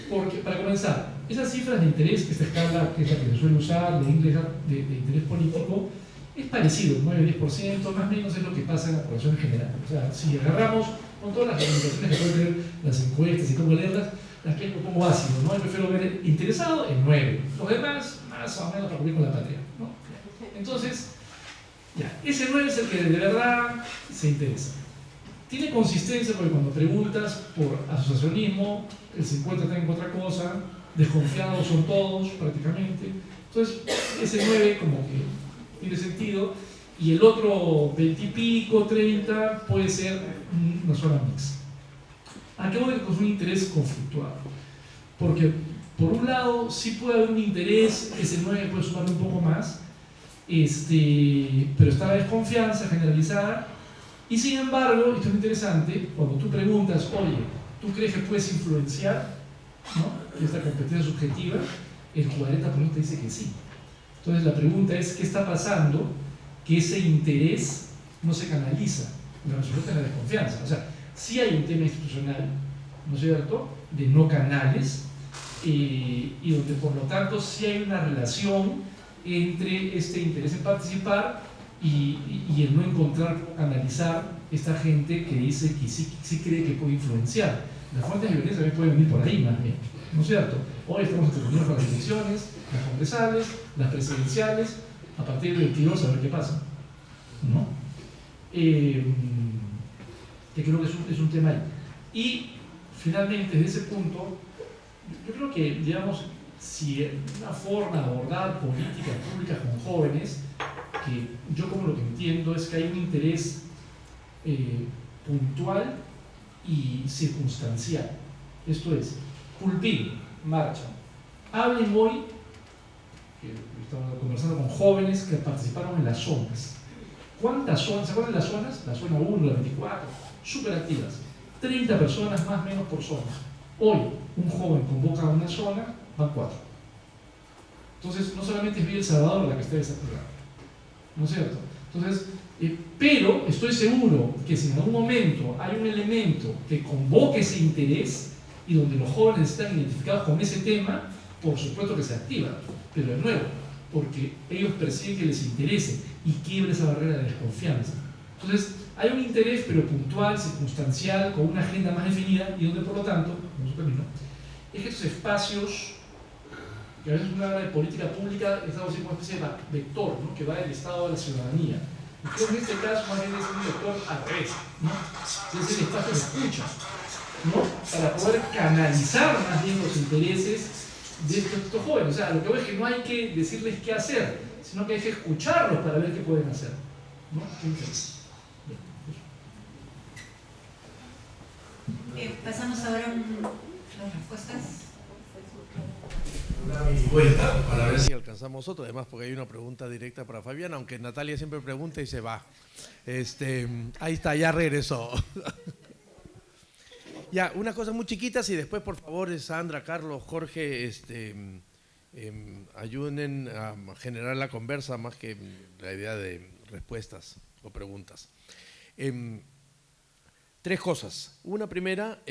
Porque, para comenzar, esas cifras de interés, esta escala que es la que se suele usar, de interés político, es parecido, 9-10%, más o menos es lo que pasa en la población en general. O sea, si agarramos con todas las recomendaciones que pueden ver las encuestas y cómo leerlas, las que un poco ácido, ¿no? Yo prefiero ver interesado en 9, los demás más o menos para cumplir con la patria, ¿no? Entonces, ya, ese 9 es el que de verdad se interesa. Tiene consistencia porque cuando preguntas por asociacionismo, el 50 está en otra cosa, desconfiados son todos prácticamente. Entonces, ese 9 como que tiene sentido, y el otro 20 y pico, 30, puede ser una zona mixta. ¿A qué voy con un interés conflictuado? Porque, por un lado, sí puede haber un interés, ese 9 puede sumarle un poco más, pero está la desconfianza generalizada, y sin embargo, esto es interesante, cuando tú preguntas, oye, ¿tú crees que puedes influenciar, ¿no?, esta competencia subjetiva? El 40% te dice que sí. Entonces la pregunta es, ¿qué está pasando que ese interés no se canaliza? La respuesta es la desconfianza. O sea, sí hay un tema institucional, ¿no es cierto?, de no canales, y donde por lo tanto sí hay una relación entre este interés en participar y el no encontrar cómo canalizar esta gente que dice que sí cree que puede influenciar. Las fuentes de violencia también pueden venir por ahí más bien, ¿no es cierto? Hoy estamos terminando con las elecciones, las congresales, las presidenciales, a partir del 22 a ver qué pasa, ¿no? Que creo que es un tema ahí. Y finalmente, desde ese punto, yo creo que, digamos, si una forma de abordar políticas públicas con jóvenes, que yo como lo que entiendo es que hay un interés puntual y circunstancial. Esto es, Pulpín, marcha. Hablen hoy, que estamos conversando con jóvenes que participaron en las zonas. ¿Cuántas zonas? ¿Se acuerdan de las zonas? La zona 1, la 24, súper activas. 30 personas más o menos por zona. Hoy, un joven convoca a una zona, van 4. Entonces, no solamente es Villa El Salvador la que está desactivada, ¿no es cierto? Entonces, pero estoy seguro que si en algún momento hay un elemento que convoque ese interés y donde los jóvenes están identificados con ese tema, por supuesto que se activa, pero de nuevo, porque ellos perciben que les interese y quiebra esa barrera de desconfianza. Entonces, hay un interés, pero puntual, circunstancial, con una agenda más definida y donde, por lo tanto, como se terminó, es que estos espacios, que a veces uno habla de política pública, estamos en una especie de vector, ¿no?, que va del Estado a la ciudadanía. Y creo que en este caso más bien es un vector al revés, ¿no? Es el espacio de escucha, ¿no?, para poder canalizar más bien los intereses de estos jóvenes. O sea, lo que veo es que no hay que decirles qué hacer, sino que hay que escucharlos para ver qué pueden hacer, ¿no? Pasamos ahora a las respuestas. Vuelta para ver si alcanzamos otro, además porque hay una pregunta directa para Fabiana, aunque Natalia siempre pregunta y se va. Ahí está, ya regresó. Ya, unas cosas muy chiquitas y después, por favor, Sandra, Carlos, Jorge, ayuden a generar la conversa más que la idea de respuestas o preguntas. 3 cosas. Una primera,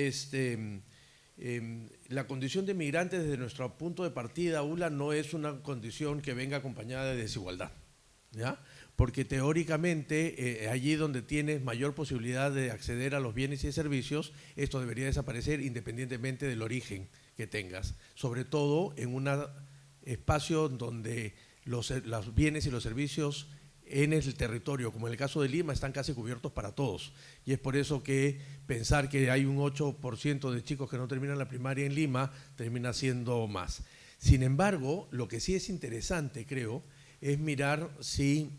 la condición de migrante desde nuestro punto de partida, ULA, no es una condición que venga acompañada de desigualdad, ¿ya? Porque teóricamente allí donde tienes mayor posibilidad de acceder a los bienes y servicios, esto debería desaparecer independientemente del origen que tengas, sobre todo en un espacio donde los bienes y los servicios en el territorio, como en el caso de Lima, están casi cubiertos para todos. Y es por eso que pensar que hay un 8% de chicos que no terminan la primaria en Lima termina siendo más. Sin embargo, lo que sí es interesante, creo, es mirar si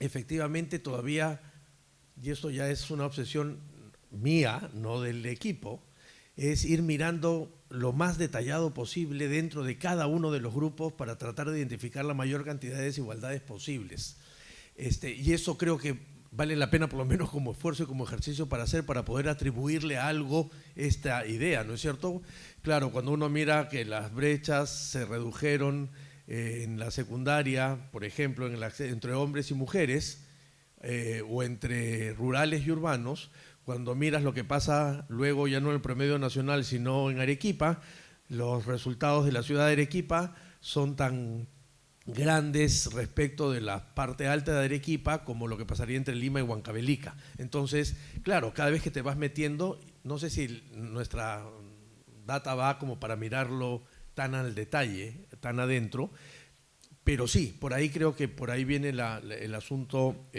efectivamente todavía, y esto ya es una obsesión mía, no del equipo, es ir mirando lo más detallado posible dentro de cada uno de los grupos para tratar de identificar la mayor cantidad de desigualdades posibles. Y eso creo que vale la pena por lo menos como esfuerzo y como ejercicio para hacer, para poder atribuirle a algo esta idea, ¿no es cierto? Claro, cuando uno mira que las brechas se redujeron en la secundaria, por ejemplo, entre hombres y mujeres, o entre rurales y urbanos, cuando miras lo que pasa luego ya no en el promedio nacional, sino en Arequipa, los resultados de la ciudad de Arequipa son tan grandes respecto de la parte alta de Arequipa como lo que pasaría entre Lima y Huancavelica. Entonces, claro, cada vez que te vas metiendo, no sé si nuestra data va como para mirarlo tan al detalle, tan adentro, pero sí, por ahí creo que por ahí viene el asunto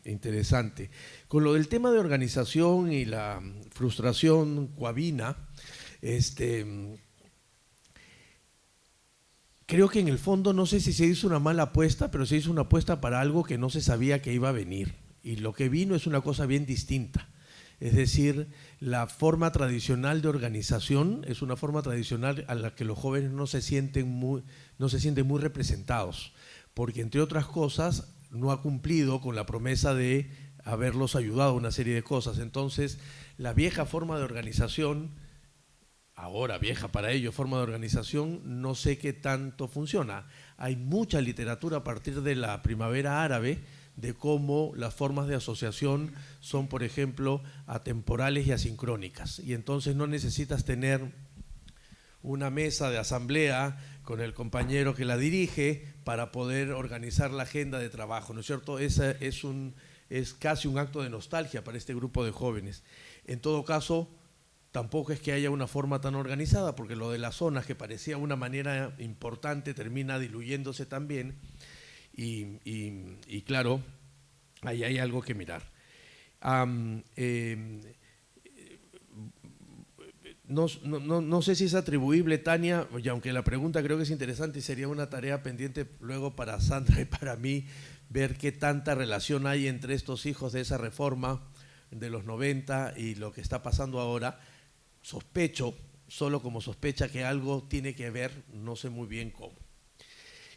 interesante. Con lo del tema de organización y la frustración coavina, creo que en el fondo no sé si se hizo una mala apuesta, pero se hizo una apuesta para algo que no se sabía que iba a venir. Y lo que vino es una cosa bien distinta. Es decir, la forma tradicional de organización es una forma tradicional a la que los jóvenes no se sienten muy representados, porque entre otras cosas no ha cumplido con la promesa de haberlos ayudado a una serie de cosas. Entonces, la vieja forma de organización, ahora vieja para ello, forma de organización, no sé qué tanto funciona. Hay mucha literatura a partir de la primavera árabe de cómo las formas de asociación son, por ejemplo, atemporales y asincrónicas. Y entonces no necesitas tener una mesa de asamblea con el compañero que la dirige para poder organizar la agenda de trabajo, ¿no es cierto? Es casi un acto de nostalgia para este grupo de jóvenes. En todo caso, tampoco es que haya una forma tan organizada, porque lo de las zonas, que parecía una manera importante, termina diluyéndose también. Y claro, ahí hay algo que mirar. No sé si es atribuible, Tania, y aunque la pregunta creo que es interesante y sería una tarea pendiente luego para Sandra y para mí, ver qué tanta relación hay entre estos hijos de esa reforma de los 90 y lo que está pasando ahora. Sospecho, solo como sospecha, que algo tiene que ver, no sé muy bien cómo.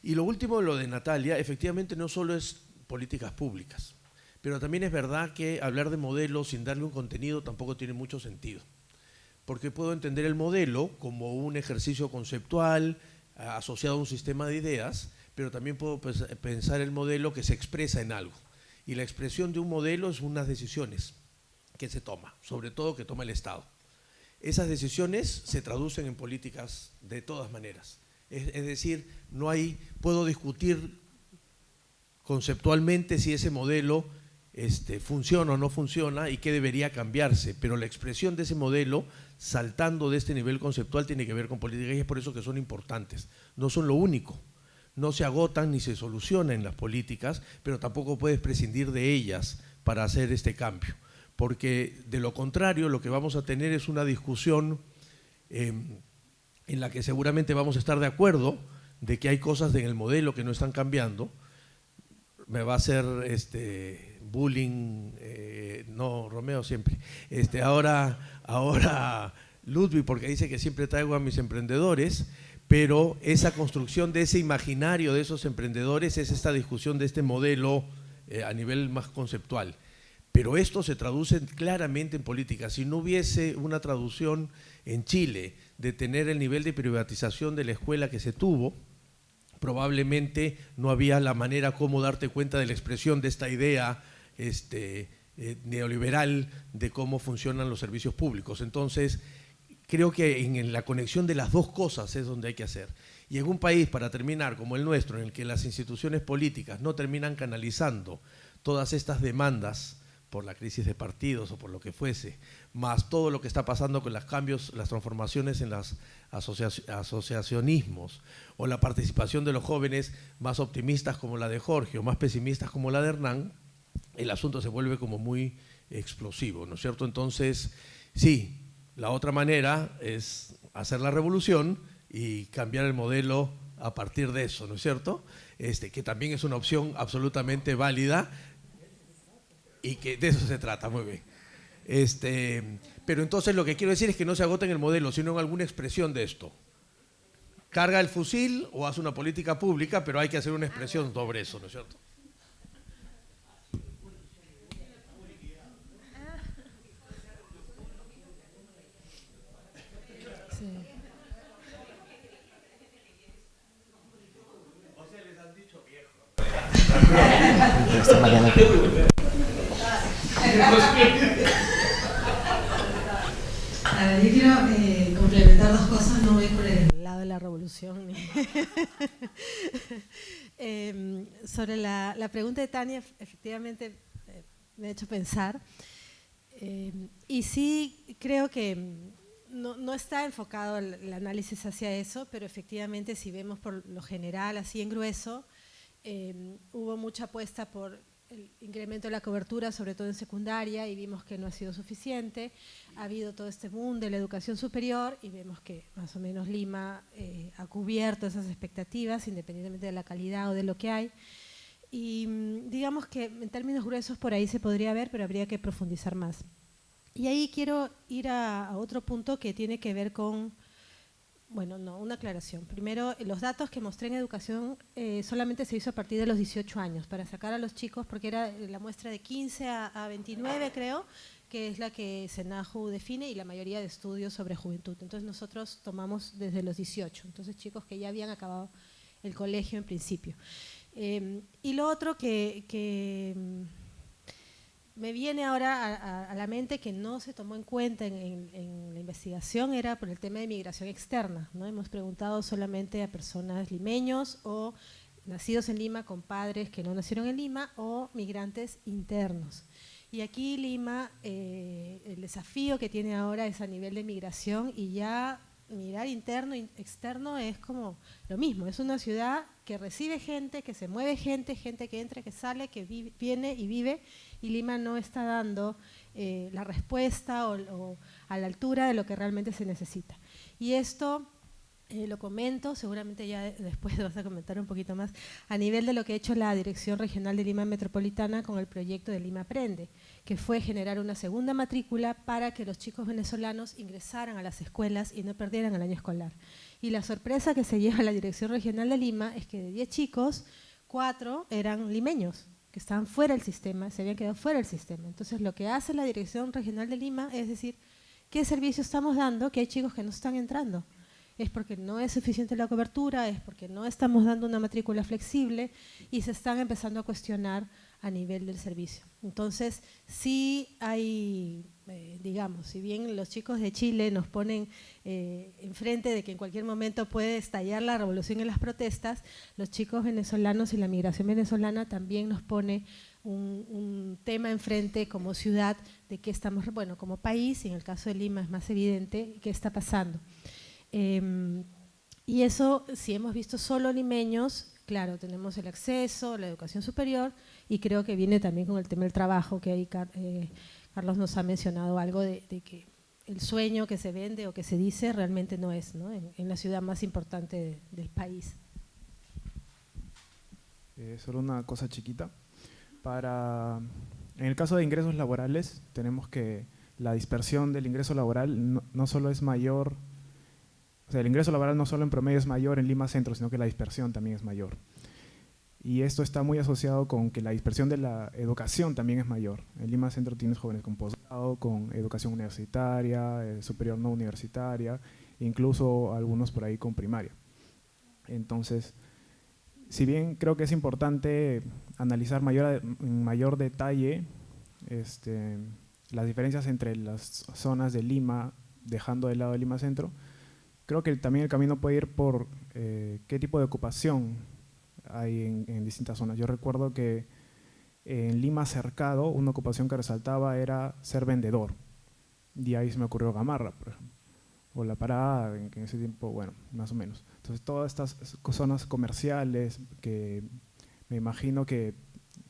Y lo último, lo de Natalia, efectivamente no solo es políticas públicas, pero también es verdad que hablar de modelo sin darle un contenido tampoco tiene mucho sentido, porque puedo entender el modelo como un ejercicio conceptual asociado a un sistema de ideas, pero también puedo pensar el modelo que se expresa en algo. Y la expresión de un modelo es unas decisiones que se toma, sobre todo que toma el Estado. Esas decisiones se traducen en políticas de todas maneras. Es decir, puedo discutir conceptualmente si ese modelo funciona o no funciona y qué debería cambiarse, pero la expresión de ese modelo, saltando de este nivel conceptual, tiene que ver con políticas, y es por eso que son importantes. No son lo único, no se agotan ni se solucionan las políticas, pero tampoco puedes prescindir de ellas para hacer este cambio, porque de lo contrario lo que vamos a tener es una discusión en la que seguramente vamos a estar de acuerdo de que hay cosas en el modelo que no están cambiando. Me va a hacer bullying, no, Romeo siempre, ahora Ludwig, porque dice que siempre traigo a mis emprendedores, pero esa construcción de ese imaginario de esos emprendedores es esta discusión de este modelo a nivel más conceptual. Pero esto se traduce claramente en política. Si no hubiese una traducción en Chile de tener el nivel de privatización de la escuela que se tuvo, probablemente no había la manera como darte cuenta de la expresión de esta idea neoliberal de cómo funcionan los servicios públicos. Entonces, creo que en la conexión de las dos cosas es donde hay que hacer. Y en un país, para terminar, como el nuestro, en el que las instituciones políticas no terminan canalizando todas estas demandas por la crisis de partidos o por lo que fuese, más todo lo que está pasando con los cambios, las transformaciones en los asociacionismos o la participación de los jóvenes más optimistas como la de Jorge o más pesimistas como la de Hernán, el asunto se vuelve como muy explosivo, ¿no es cierto? Entonces, sí, la otra manera es hacer la revolución y cambiar el modelo a partir de eso, ¿no es cierto? Que también es una opción absolutamente válida y que de eso se trata, muy bien. Pero entonces lo que quiero decir es que no se agota en el modelo, sino en alguna expresión de esto. Carga el fusil o haz una política pública, pero hay que hacer una expresión sobre eso, ¿no es cierto? Sí. O sea, les han dicho viejo. A ver, yo quiero complementar dos cosas, no voy por el lado de la revolución. Sobre la pregunta de Tania, efectivamente me ha hecho pensar. Y sí creo que no está enfocado el análisis hacia eso, pero efectivamente si vemos por lo general, así en grueso, hubo mucha apuesta por el incremento de la cobertura, sobre todo en secundaria, y vimos que no ha sido suficiente. Ha habido todo este boom de la educación superior y vemos que más o menos Lima ha cubierto esas expectativas, independientemente de la calidad o de lo que hay. Y digamos que en términos gruesos por ahí se podría ver, pero habría que profundizar más. Y ahí quiero ir a otro punto que tiene que ver con, bueno, no, una aclaración. Primero, los datos que mostré en educación solamente se hizo a partir de los 18 años, para sacar a los chicos, porque era la muestra de 15 a 29, creo, que es la que SENAJU define, y la mayoría de estudios sobre juventud. Entonces nosotros tomamos desde los 18, entonces chicos que ya habían acabado el colegio en principio. Y lo otro que me viene ahora a la mente, que no se tomó en cuenta en la investigación, era por el tema de migración externa, ¿no? Hemos preguntado solamente a personas limeños o nacidos en Lima con padres que no nacieron en Lima, o migrantes internos. Y aquí Lima, el desafío que tiene ahora es a nivel de migración, y ya mirar interno e externo es como lo mismo. Es una ciudad que recibe gente, que se mueve gente, gente que entra, que sale, que viene y vive, y Lima no está dando la respuesta o a la altura de lo que realmente se necesita. Y esto lo comento, seguramente ya después vas a comentar un poquito más, a nivel de lo que ha hecho la Dirección Regional de Lima Metropolitana con el proyecto de Lima Aprende, que fue generar una segunda matrícula para que los chicos venezolanos ingresaran a las escuelas y no perdieran el año escolar. Y la sorpresa que se lleva la Dirección Regional de Lima es que de 10 chicos, 4 eran limeños, que estaban fuera del sistema, se habían quedado fuera del sistema. Entonces lo que hace la Dirección Regional de Lima es decir, ¿qué servicio estamos dando? Que hay chicos que no están entrando. Es porque no es suficiente la cobertura, es porque no estamos dando una matrícula flexible, y se están empezando a cuestionar a nivel del servicio. Entonces, sí hay, digamos, si bien los chicos de Chile nos ponen enfrente de que en cualquier momento puede estallar la revolución en las protestas, los chicos venezolanos y la migración venezolana también nos pone un tema enfrente como ciudad de que estamos, bueno, como país, y en el caso de Lima es más evidente qué está pasando. Y eso, si hemos visto solo limeños, claro, tenemos el acceso, la educación superior, y creo que viene también con el tema del trabajo, que ahí Carlos nos ha mencionado algo de que el sueño que se vende o que se dice realmente no es, ¿no? En la ciudad más importante del país. Solo una cosa chiquita. En el caso de ingresos laborales, tenemos que la dispersión del ingreso laboral no solo es mayor. O sea, el ingreso laboral no solo en promedio es mayor en Lima Centro, sino que la dispersión también es mayor. Y esto está muy asociado con que la dispersión de la educación también es mayor. En Lima Centro tienes jóvenes con posgrado, con educación universitaria, superior no universitaria, incluso algunos por ahí con primaria. Entonces, si bien creo que es importante analizar en mayor detalle las diferencias entre las zonas de Lima, dejando de lado Lima Centro, creo que también el camino puede ir por qué tipo de ocupación hay en distintas zonas. Yo recuerdo que en Lima Cercado una ocupación que resaltaba era ser vendedor, y ahí se me ocurrió Gamarra, por ejemplo, o La Parada, en ese tiempo, bueno, más o menos. Entonces todas estas zonas comerciales que me imagino que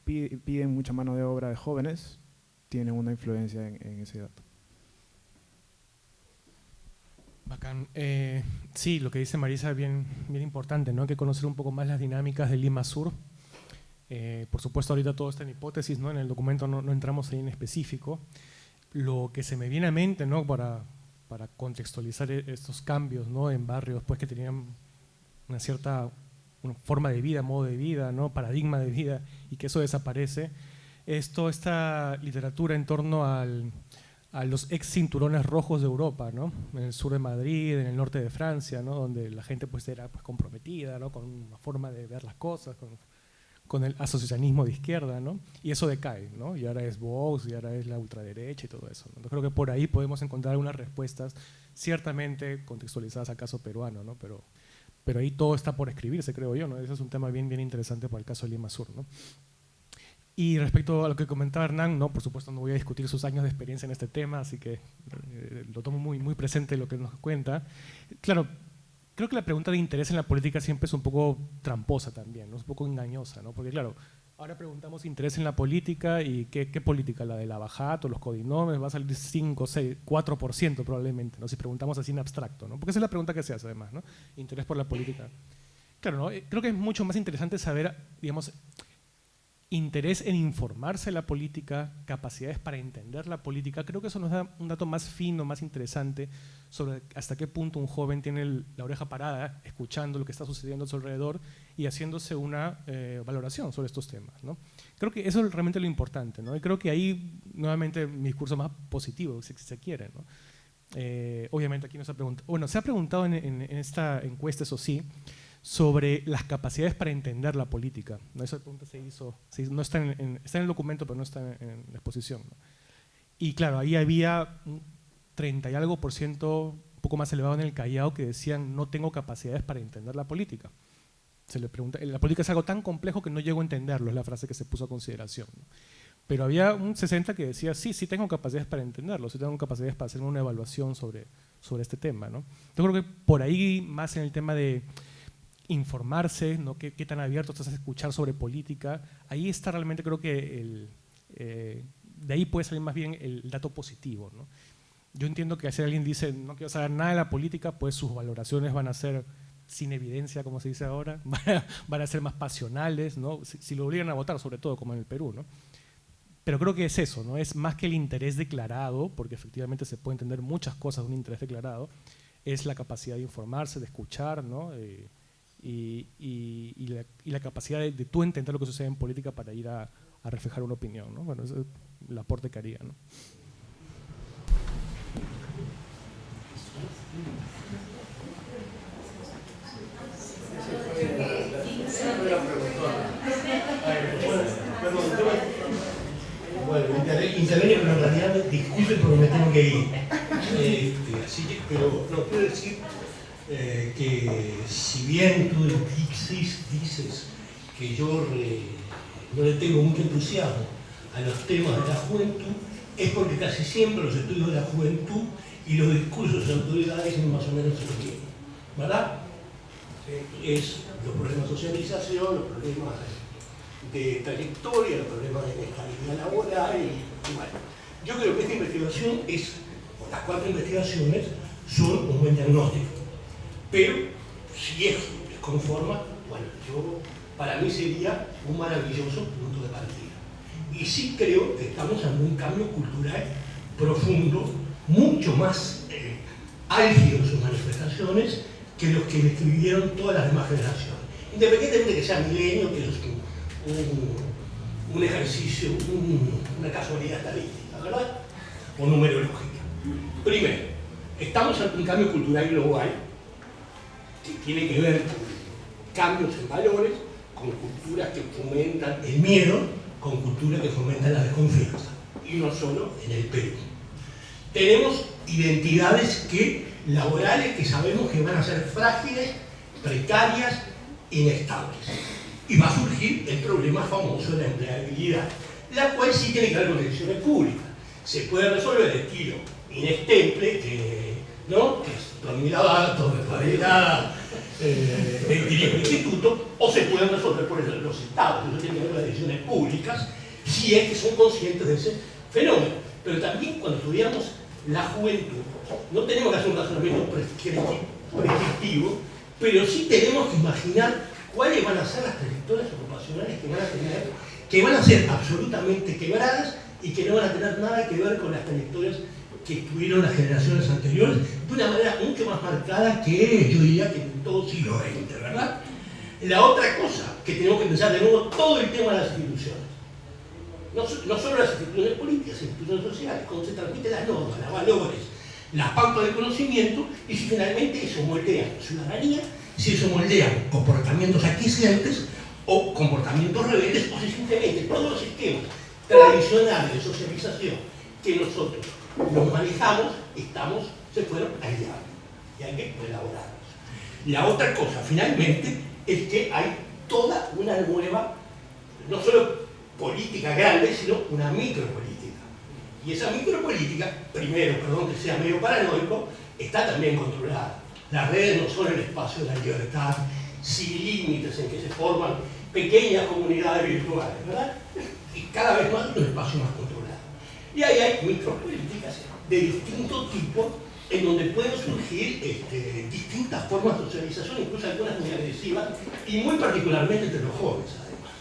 piden mucha mano de obra de jóvenes, tienen una influencia en ese dato. Bacán. Sí, lo que dice Marisa es bien importante, ¿no? Hay que conocer un poco más las dinámicas de Lima Sur. Por supuesto, ahorita todo está en hipótesis, ¿no? En el documento no entramos ahí en específico. Lo que se me viene a mente, ¿no? para contextualizar estos cambios, ¿no? En barrios pues, que tenían una cierta forma de vida, modo de vida, ¿no? Paradigma de vida, y que eso desaparece, es toda esta literatura en torno a los ex cinturones rojos de Europa, ¿no? En el sur de Madrid, en el norte de Francia, ¿no? Donde la gente pues, era pues, comprometida, ¿no? Con una forma de ver las cosas, con el asociacionismo de izquierda, ¿no? Y eso decae, ¿no? Y ahora es Vox, y ahora es la ultraderecha y todo eso, ¿no? Entonces creo que por ahí podemos encontrar algunas respuestas ciertamente contextualizadas al caso peruano, ¿no? Pero ahí todo está por escribirse, creo yo, ¿no? Ese es un tema bien interesante para el caso de Lima Sur, ¿no? Y respecto a lo que comentaba Hernán, no, por supuesto no voy a discutir sus años de experiencia en este tema, así que lo tomo muy presente lo que nos cuenta. Claro, creo que la pregunta de interés en la política siempre es un poco tramposa también, ¿no? Es un poco engañosa, ¿no? Porque claro, ahora preguntamos interés en la política y ¿qué política? ¿La de la Bajato, los codinomes? Va a salir 5, 6, 4% probablemente, ¿no? Si preguntamos así en abstracto, ¿no? Porque esa es la pregunta que se hace además, ¿no? Interés por la política. Claro, ¿no? Creo que es mucho más interesante saber, digamos, interés en informarse de la política, capacidades para entender la política. Creo que eso nos da un dato más fino, más interesante sobre hasta qué punto un joven tiene la oreja parada, escuchando lo que está sucediendo a su alrededor y haciéndose una valoración sobre estos temas, ¿no? Creo que eso es realmente lo importante, ¿no? Y creo que ahí, nuevamente, mi discurso más positivo, si se quiere, ¿no? Obviamente aquí no se ha preguntado, bueno, se ha preguntado en esta encuesta, eso sí, sobre las capacidades para entender la política, ¿no? Esa pregunta se hizo, no está en el documento, pero no está en la exposición, ¿no? Y claro, ahí había un 30 y algo %, un poco más elevado en el Callao, que decían no tengo capacidades para entender la política. Se le pregunta, la política es algo tan complejo que no llego a entenderlo, es la frase que se puso a consideración, ¿no? Pero había un 60 que decía sí tengo capacidades para entenderlo, sí tengo capacidades para hacerme una evaluación sobre este tema, ¿no? Yo creo que por ahí, más en el tema de informarse, ¿no? ¿Qué tan abierto estás a escuchar sobre política? Ahí está realmente, creo que de ahí puede salir más bien el dato positivo, ¿no? Yo entiendo que si alguien dice no quiero saber nada de la política, pues sus valoraciones van a ser sin evidencia, como se dice ahora, van a ser más pasionales, ¿no? Si lo obligan a votar, sobre todo como en el Perú, ¿no? Pero creo que es eso, ¿no? Es más que el interés declarado, porque efectivamente se puede entender muchas cosas de un interés declarado, es la capacidad de informarse, de escuchar, ¿no? Y la capacidad de tú entender lo que sucede en política para ir a reflejar una opinión, ¿no? Bueno, ese es el aporte que haría, ¿no? Bueno, intervenir, pero en realidad disculpen porque me tengo que ir. Así que, pero no, quiero decir que si bien tú dices que yo no le tengo mucho entusiasmo a los temas de la juventud, es porque casi siempre los estudios de la juventud y los discursos de autoridades son más o menos los mismos, ¿verdad? Es los problemas de socialización, los problemas de trayectoria, los problemas de estabilidad laboral y bueno. Yo creo que esta investigación o las 4 investigaciones son un buen diagnóstico, pero si eso les conforma, bueno, para mí sería un maravilloso punto de partida. Y sí creo que estamos ante un cambio cultural profundo, mucho más álgido en sus manifestaciones que los que describieron todas las demás generaciones. Independientemente de que sea milenio, que es un ejercicio, una casualidad estadística, ¿verdad? O numerológica. Primero, estamos ante un cambio cultural global que tiene que ver con cambios en valores, con culturas que fomentan el miedo, con culturas que fomentan la desconfianza. Y no solo en el Perú. Tenemos identidades laborales que sabemos que van a ser frágiles, precarias, inestables. Y va a surgir el problema famoso de la empleabilidad, la cual sí tiene que ver con decisiones públicas. Se puede resolver de estilo inextemple, que es dominada, totalidad, diría el instituto, o se pueden resolver por los estados. Eso tiene que ver con las decisiones públicas, si es que son conscientes de ese fenómeno. Pero también cuando estudiamos la juventud, no tenemos que hacer un razonamiento prescriptivo, pero sí tenemos que imaginar cuáles van a ser las trayectorias ocupacionales que van a tener, que van a ser absolutamente quebradas y que no van a tener nada que ver con las trayectorias que tuvieron las generaciones anteriores, de una manera mucho más marcada que, yo diría, que en todo siglo XX, ¿verdad? La otra cosa que tenemos que pensar de nuevo, todo el tema de las instituciones. No solo las instituciones políticas, las instituciones sociales, cómo se transmiten las normas, los valores, las pautas de conocimiento, y si finalmente eso moldea la ciudadanía, si eso moldea comportamientos aquiescentes o comportamientos rebeldes, o si simplemente todos los esquemas tradicionales de socialización que nosotros los manejamos, se fueron aislando y hay que elaborarlos. La otra cosa, finalmente, es que hay toda una nueva, no solo política grande, sino una micropolítica. Y esa micropolítica, primero, perdón que sea medio paranoico, está también controlada. Las redes no son el espacio de la libertad, sin límites en que se forman pequeñas comunidades virtuales, ¿verdad? Y cada vez más un espacio más controlado. Y ahí hay micropolíticas de distinto tipo, en donde pueden surgir distintas formas de socialización, incluso algunas muy agresivas, y muy particularmente entre los jóvenes, además.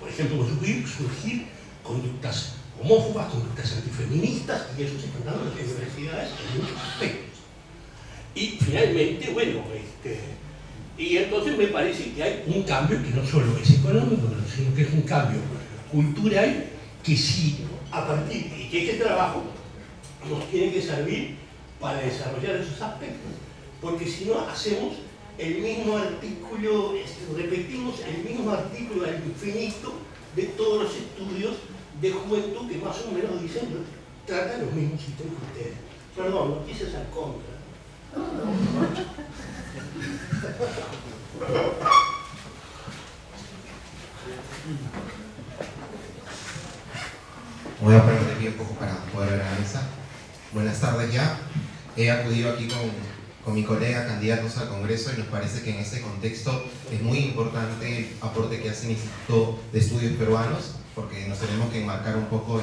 Por ejemplo, pueden surgir conductas homófobas, conductas antifeministas, y eso se está dando en las universidades en muchos aspectos. Y finalmente, bueno, y entonces me parece que hay un cambio que no solo es económico, sino que es un cambio cultural que sí, a partir de que este trabajo nos tiene que servir para desarrollar esos aspectos, porque si no hacemos el mismo artículo, repetimos el mismo artículo al infinito de todos los estudios de juventud que más o menos dicen, tratan los mismos sistemas que ustedes. Perdón, no quise ser contra. Voy a ponerme aquí un poco para poder ver la mesa. Buenas tardes ya. He acudido aquí con mi colega candidatos al Congreso y nos parece que en este contexto es muy importante el aporte que hace el Instituto de Estudios Peruanos, porque nos tenemos que enmarcar un poco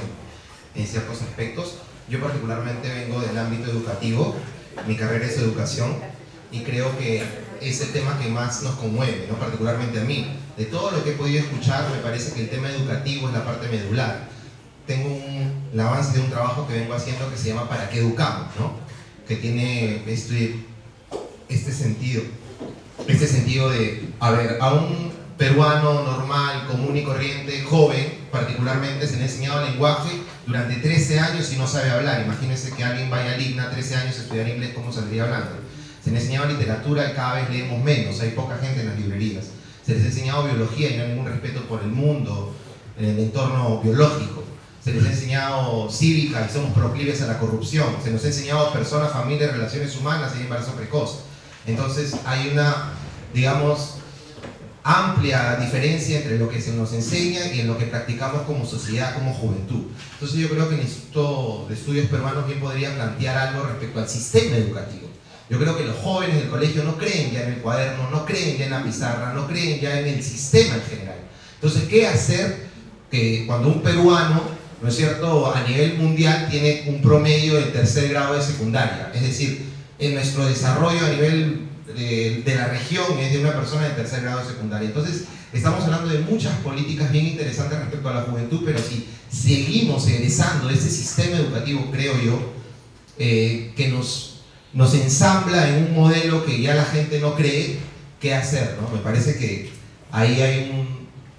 en ciertos aspectos. Yo particularmente vengo del ámbito educativo, mi carrera es educación y creo que es el tema que más nos conmueve, ¿no? Particularmente a mí. De todo lo que he podido escuchar, me parece que el tema educativo es la parte medular. Tengo el avance de un trabajo que vengo haciendo que se llama ¿Para qué educamos?, ¿no? Que tiene este sentido de, a ver, a un peruano normal, común y corriente, joven, particularmente, se le ha enseñado lenguaje durante 13 años y no sabe hablar. Imagínense que alguien vaya al IGNA 13 años a estudiar inglés, ¿cómo saldría hablando? Se les ha enseñado literatura y cada vez leemos menos, hay poca gente en las librerías. Se les ha enseñado biología y no hay ningún respeto por el mundo, en el entorno biológico. Se les ha enseñado cívica y somos proclives a la corrupción. Se nos ha enseñado personas, familias, relaciones humanas y embarazo precoz. Entonces hay una, digamos, amplia diferencia entre lo que se nos enseña y en lo que practicamos como sociedad, como juventud. Entonces yo creo que el Instituto de Estudios Peruanos bien podría plantear algo respecto al sistema educativo. Yo creo que los jóvenes del colegio no creen ya en el cuaderno, no creen ya en la pizarra, no creen ya en el sistema en general. Entonces, ¿qué hacer que cuando un peruano, ¿no es cierto?, a nivel mundial tiene un promedio de tercer grado de secundaria? Es decir, en nuestro desarrollo a nivel de la región es de una persona de tercer grado de secundaria. Entonces, estamos hablando de muchas políticas bien interesantes respecto a la juventud, pero si seguimos egresando ese sistema educativo, creo yo, que nos ensambla en un modelo que ya la gente no cree, ¿qué hacer?, ¿no? Me parece que ahí hay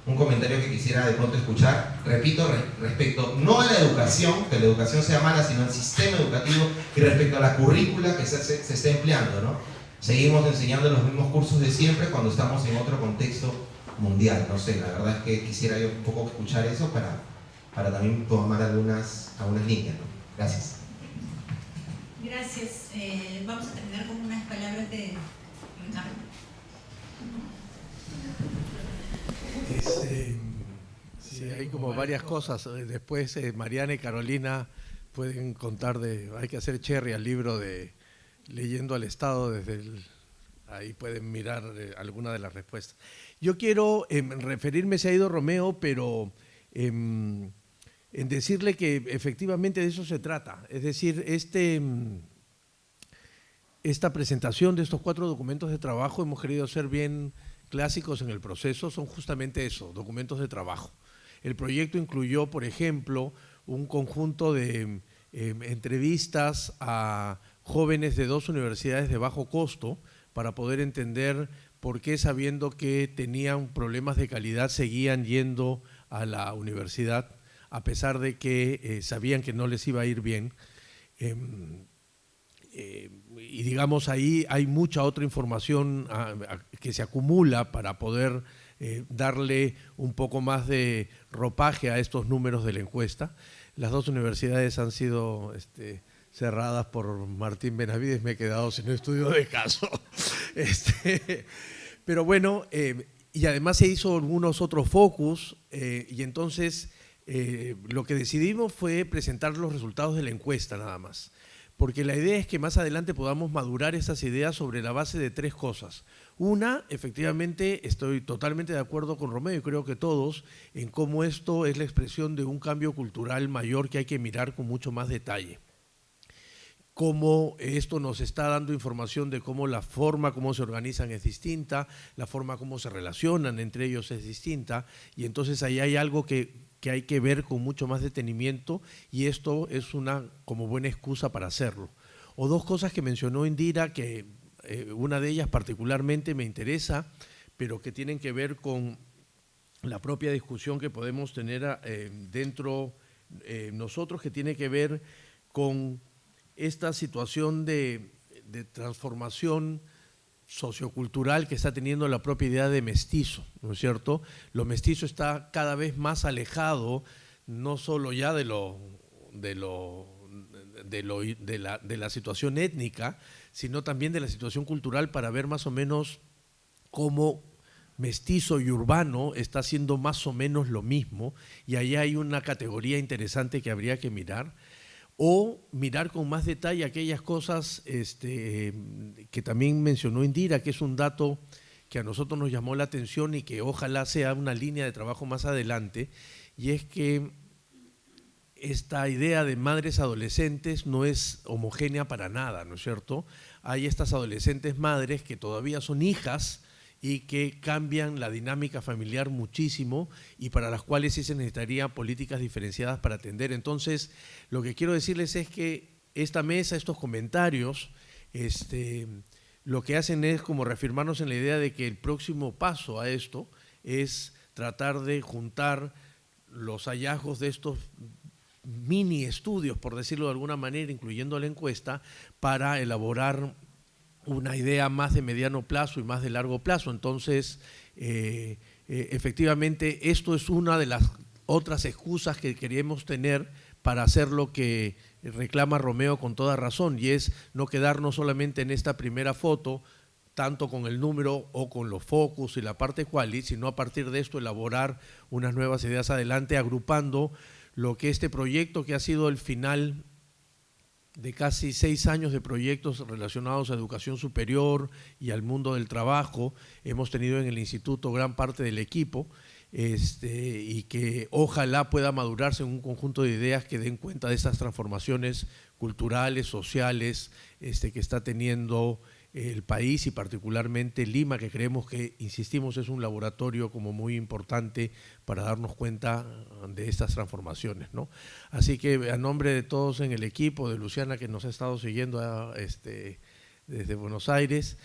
un comentario que quisiera de pronto escuchar, repito, respecto no a la educación, que la educación sea mala, sino al sistema educativo y respecto a la currícula que se está empleando, ¿no? Seguimos enseñando los mismos cursos de siempre cuando estamos en otro contexto mundial. No sé, la verdad es que quisiera yo un poco escuchar eso para también tomar algunas líneas, ¿no? Gracias. Gracias. Vamos a terminar con unas palabras de Ricardo. Sí, hay como varias cosas. Después Mariana y Carolina pueden contar hay que hacer cherry al libro de Leyendo al Estado ahí pueden mirar alguna de las respuestas. Yo quiero referirme, se ha ido Romeo, pero en decirle que efectivamente de eso se trata. Es decir, esta presentación de estos 4 documentos de trabajo hemos querido ser bien clásicos en el proceso, son justamente eso, documentos de trabajo. El proyecto incluyó, por ejemplo, un conjunto de entrevistas a jóvenes de 2 universidades de bajo costo para poder entender por qué, sabiendo que tenían problemas de calidad, seguían yendo a la universidad a pesar de que sabían que no les iba a ir bien. Y digamos, ahí hay mucha otra información que se acumula para poder darle un poco más de ropaje a estos números de la encuesta. Las 2 universidades han sido cerradas por Martín Benavides, me he quedado sin estudio de caso. Pero bueno, y además se hizo algunos otros focus y entonces lo que decidimos fue presentar los resultados de la encuesta nada más. Porque la idea es que más adelante podamos madurar esas ideas sobre la base de 3 cosas. Una, efectivamente, estoy totalmente de acuerdo con Romeo y creo que todos, en cómo esto es la expresión de un cambio cultural mayor que hay que mirar con mucho más detalle. Cómo esto nos está dando información de cómo la forma como se organizan es distinta, la forma como se relacionan entre ellos es distinta, y entonces ahí hay algo que hay que ver con mucho más detenimiento, y esto es una como buena excusa para hacerlo. O 2 cosas que mencionó Indira, que una de ellas particularmente me interesa, pero que tienen que ver con la propia discusión que podemos tener dentro nosotros, que tiene que ver con esta situación de transformación sociocultural que está teniendo la propia idea de mestizo, ¿no es cierto? Lo mestizo está cada vez más alejado, no solo ya de la situación étnica, sino también de la situación cultural, para ver más o menos cómo mestizo y urbano está haciendo más o menos lo mismo, y ahí hay una categoría interesante que habría que mirar. O mirar con más detalle aquellas cosas que también mencionó Indira, que es un dato que a nosotros nos llamó la atención y que ojalá sea una línea de trabajo más adelante, y es que esta idea de madres adolescentes no es homogénea para nada, ¿no es cierto? Hay estas adolescentes madres que todavía son hijas y que cambian la dinámica familiar muchísimo, y para las cuales sí se necesitarían políticas diferenciadas para atender. Entonces, lo que quiero decirles es que esta mesa, estos comentarios, lo que hacen es como reafirmarnos en la idea de que el próximo paso a esto es tratar de juntar los hallazgos de estos mini estudios, por decirlo de alguna manera, incluyendo la encuesta, para elaborar una idea más de mediano plazo y más de largo plazo. Entonces, efectivamente, esto es una de las otras excusas que queremos tener para hacer lo que reclama Romeo con toda razón, y es no quedarnos solamente en esta primera foto, tanto con el número o con los focus y la parte quali, sino a partir de esto elaborar unas nuevas ideas adelante, agrupando lo que este proyecto, que ha sido el final de casi 6 años de proyectos relacionados a educación superior y al mundo del trabajo. Hemos tenido en el instituto gran parte del equipo, y que ojalá pueda madurarse en un conjunto de ideas que den cuenta de estas transformaciones culturales, sociales, que está teniendo el país, y particularmente Lima, que creemos que, insistimos, es un laboratorio como muy importante para darnos cuenta de estas transformaciones, ¿no? Así que a nombre de todos en el equipo, de Luciana, que nos ha estado siguiendo desde Buenos Aires,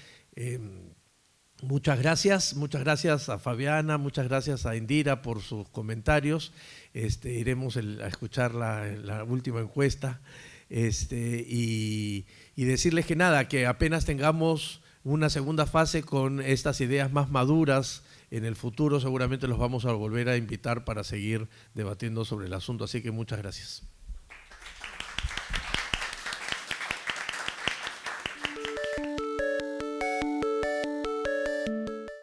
muchas gracias a Fabiana, muchas gracias a Indira por sus comentarios. Iremos a escuchar la última encuesta. Y decirles que nada, que apenas tengamos una segunda fase con estas ideas más maduras. En el futuro seguramente los vamos a volver a invitar para seguir debatiendo sobre el asunto, así que muchas gracias.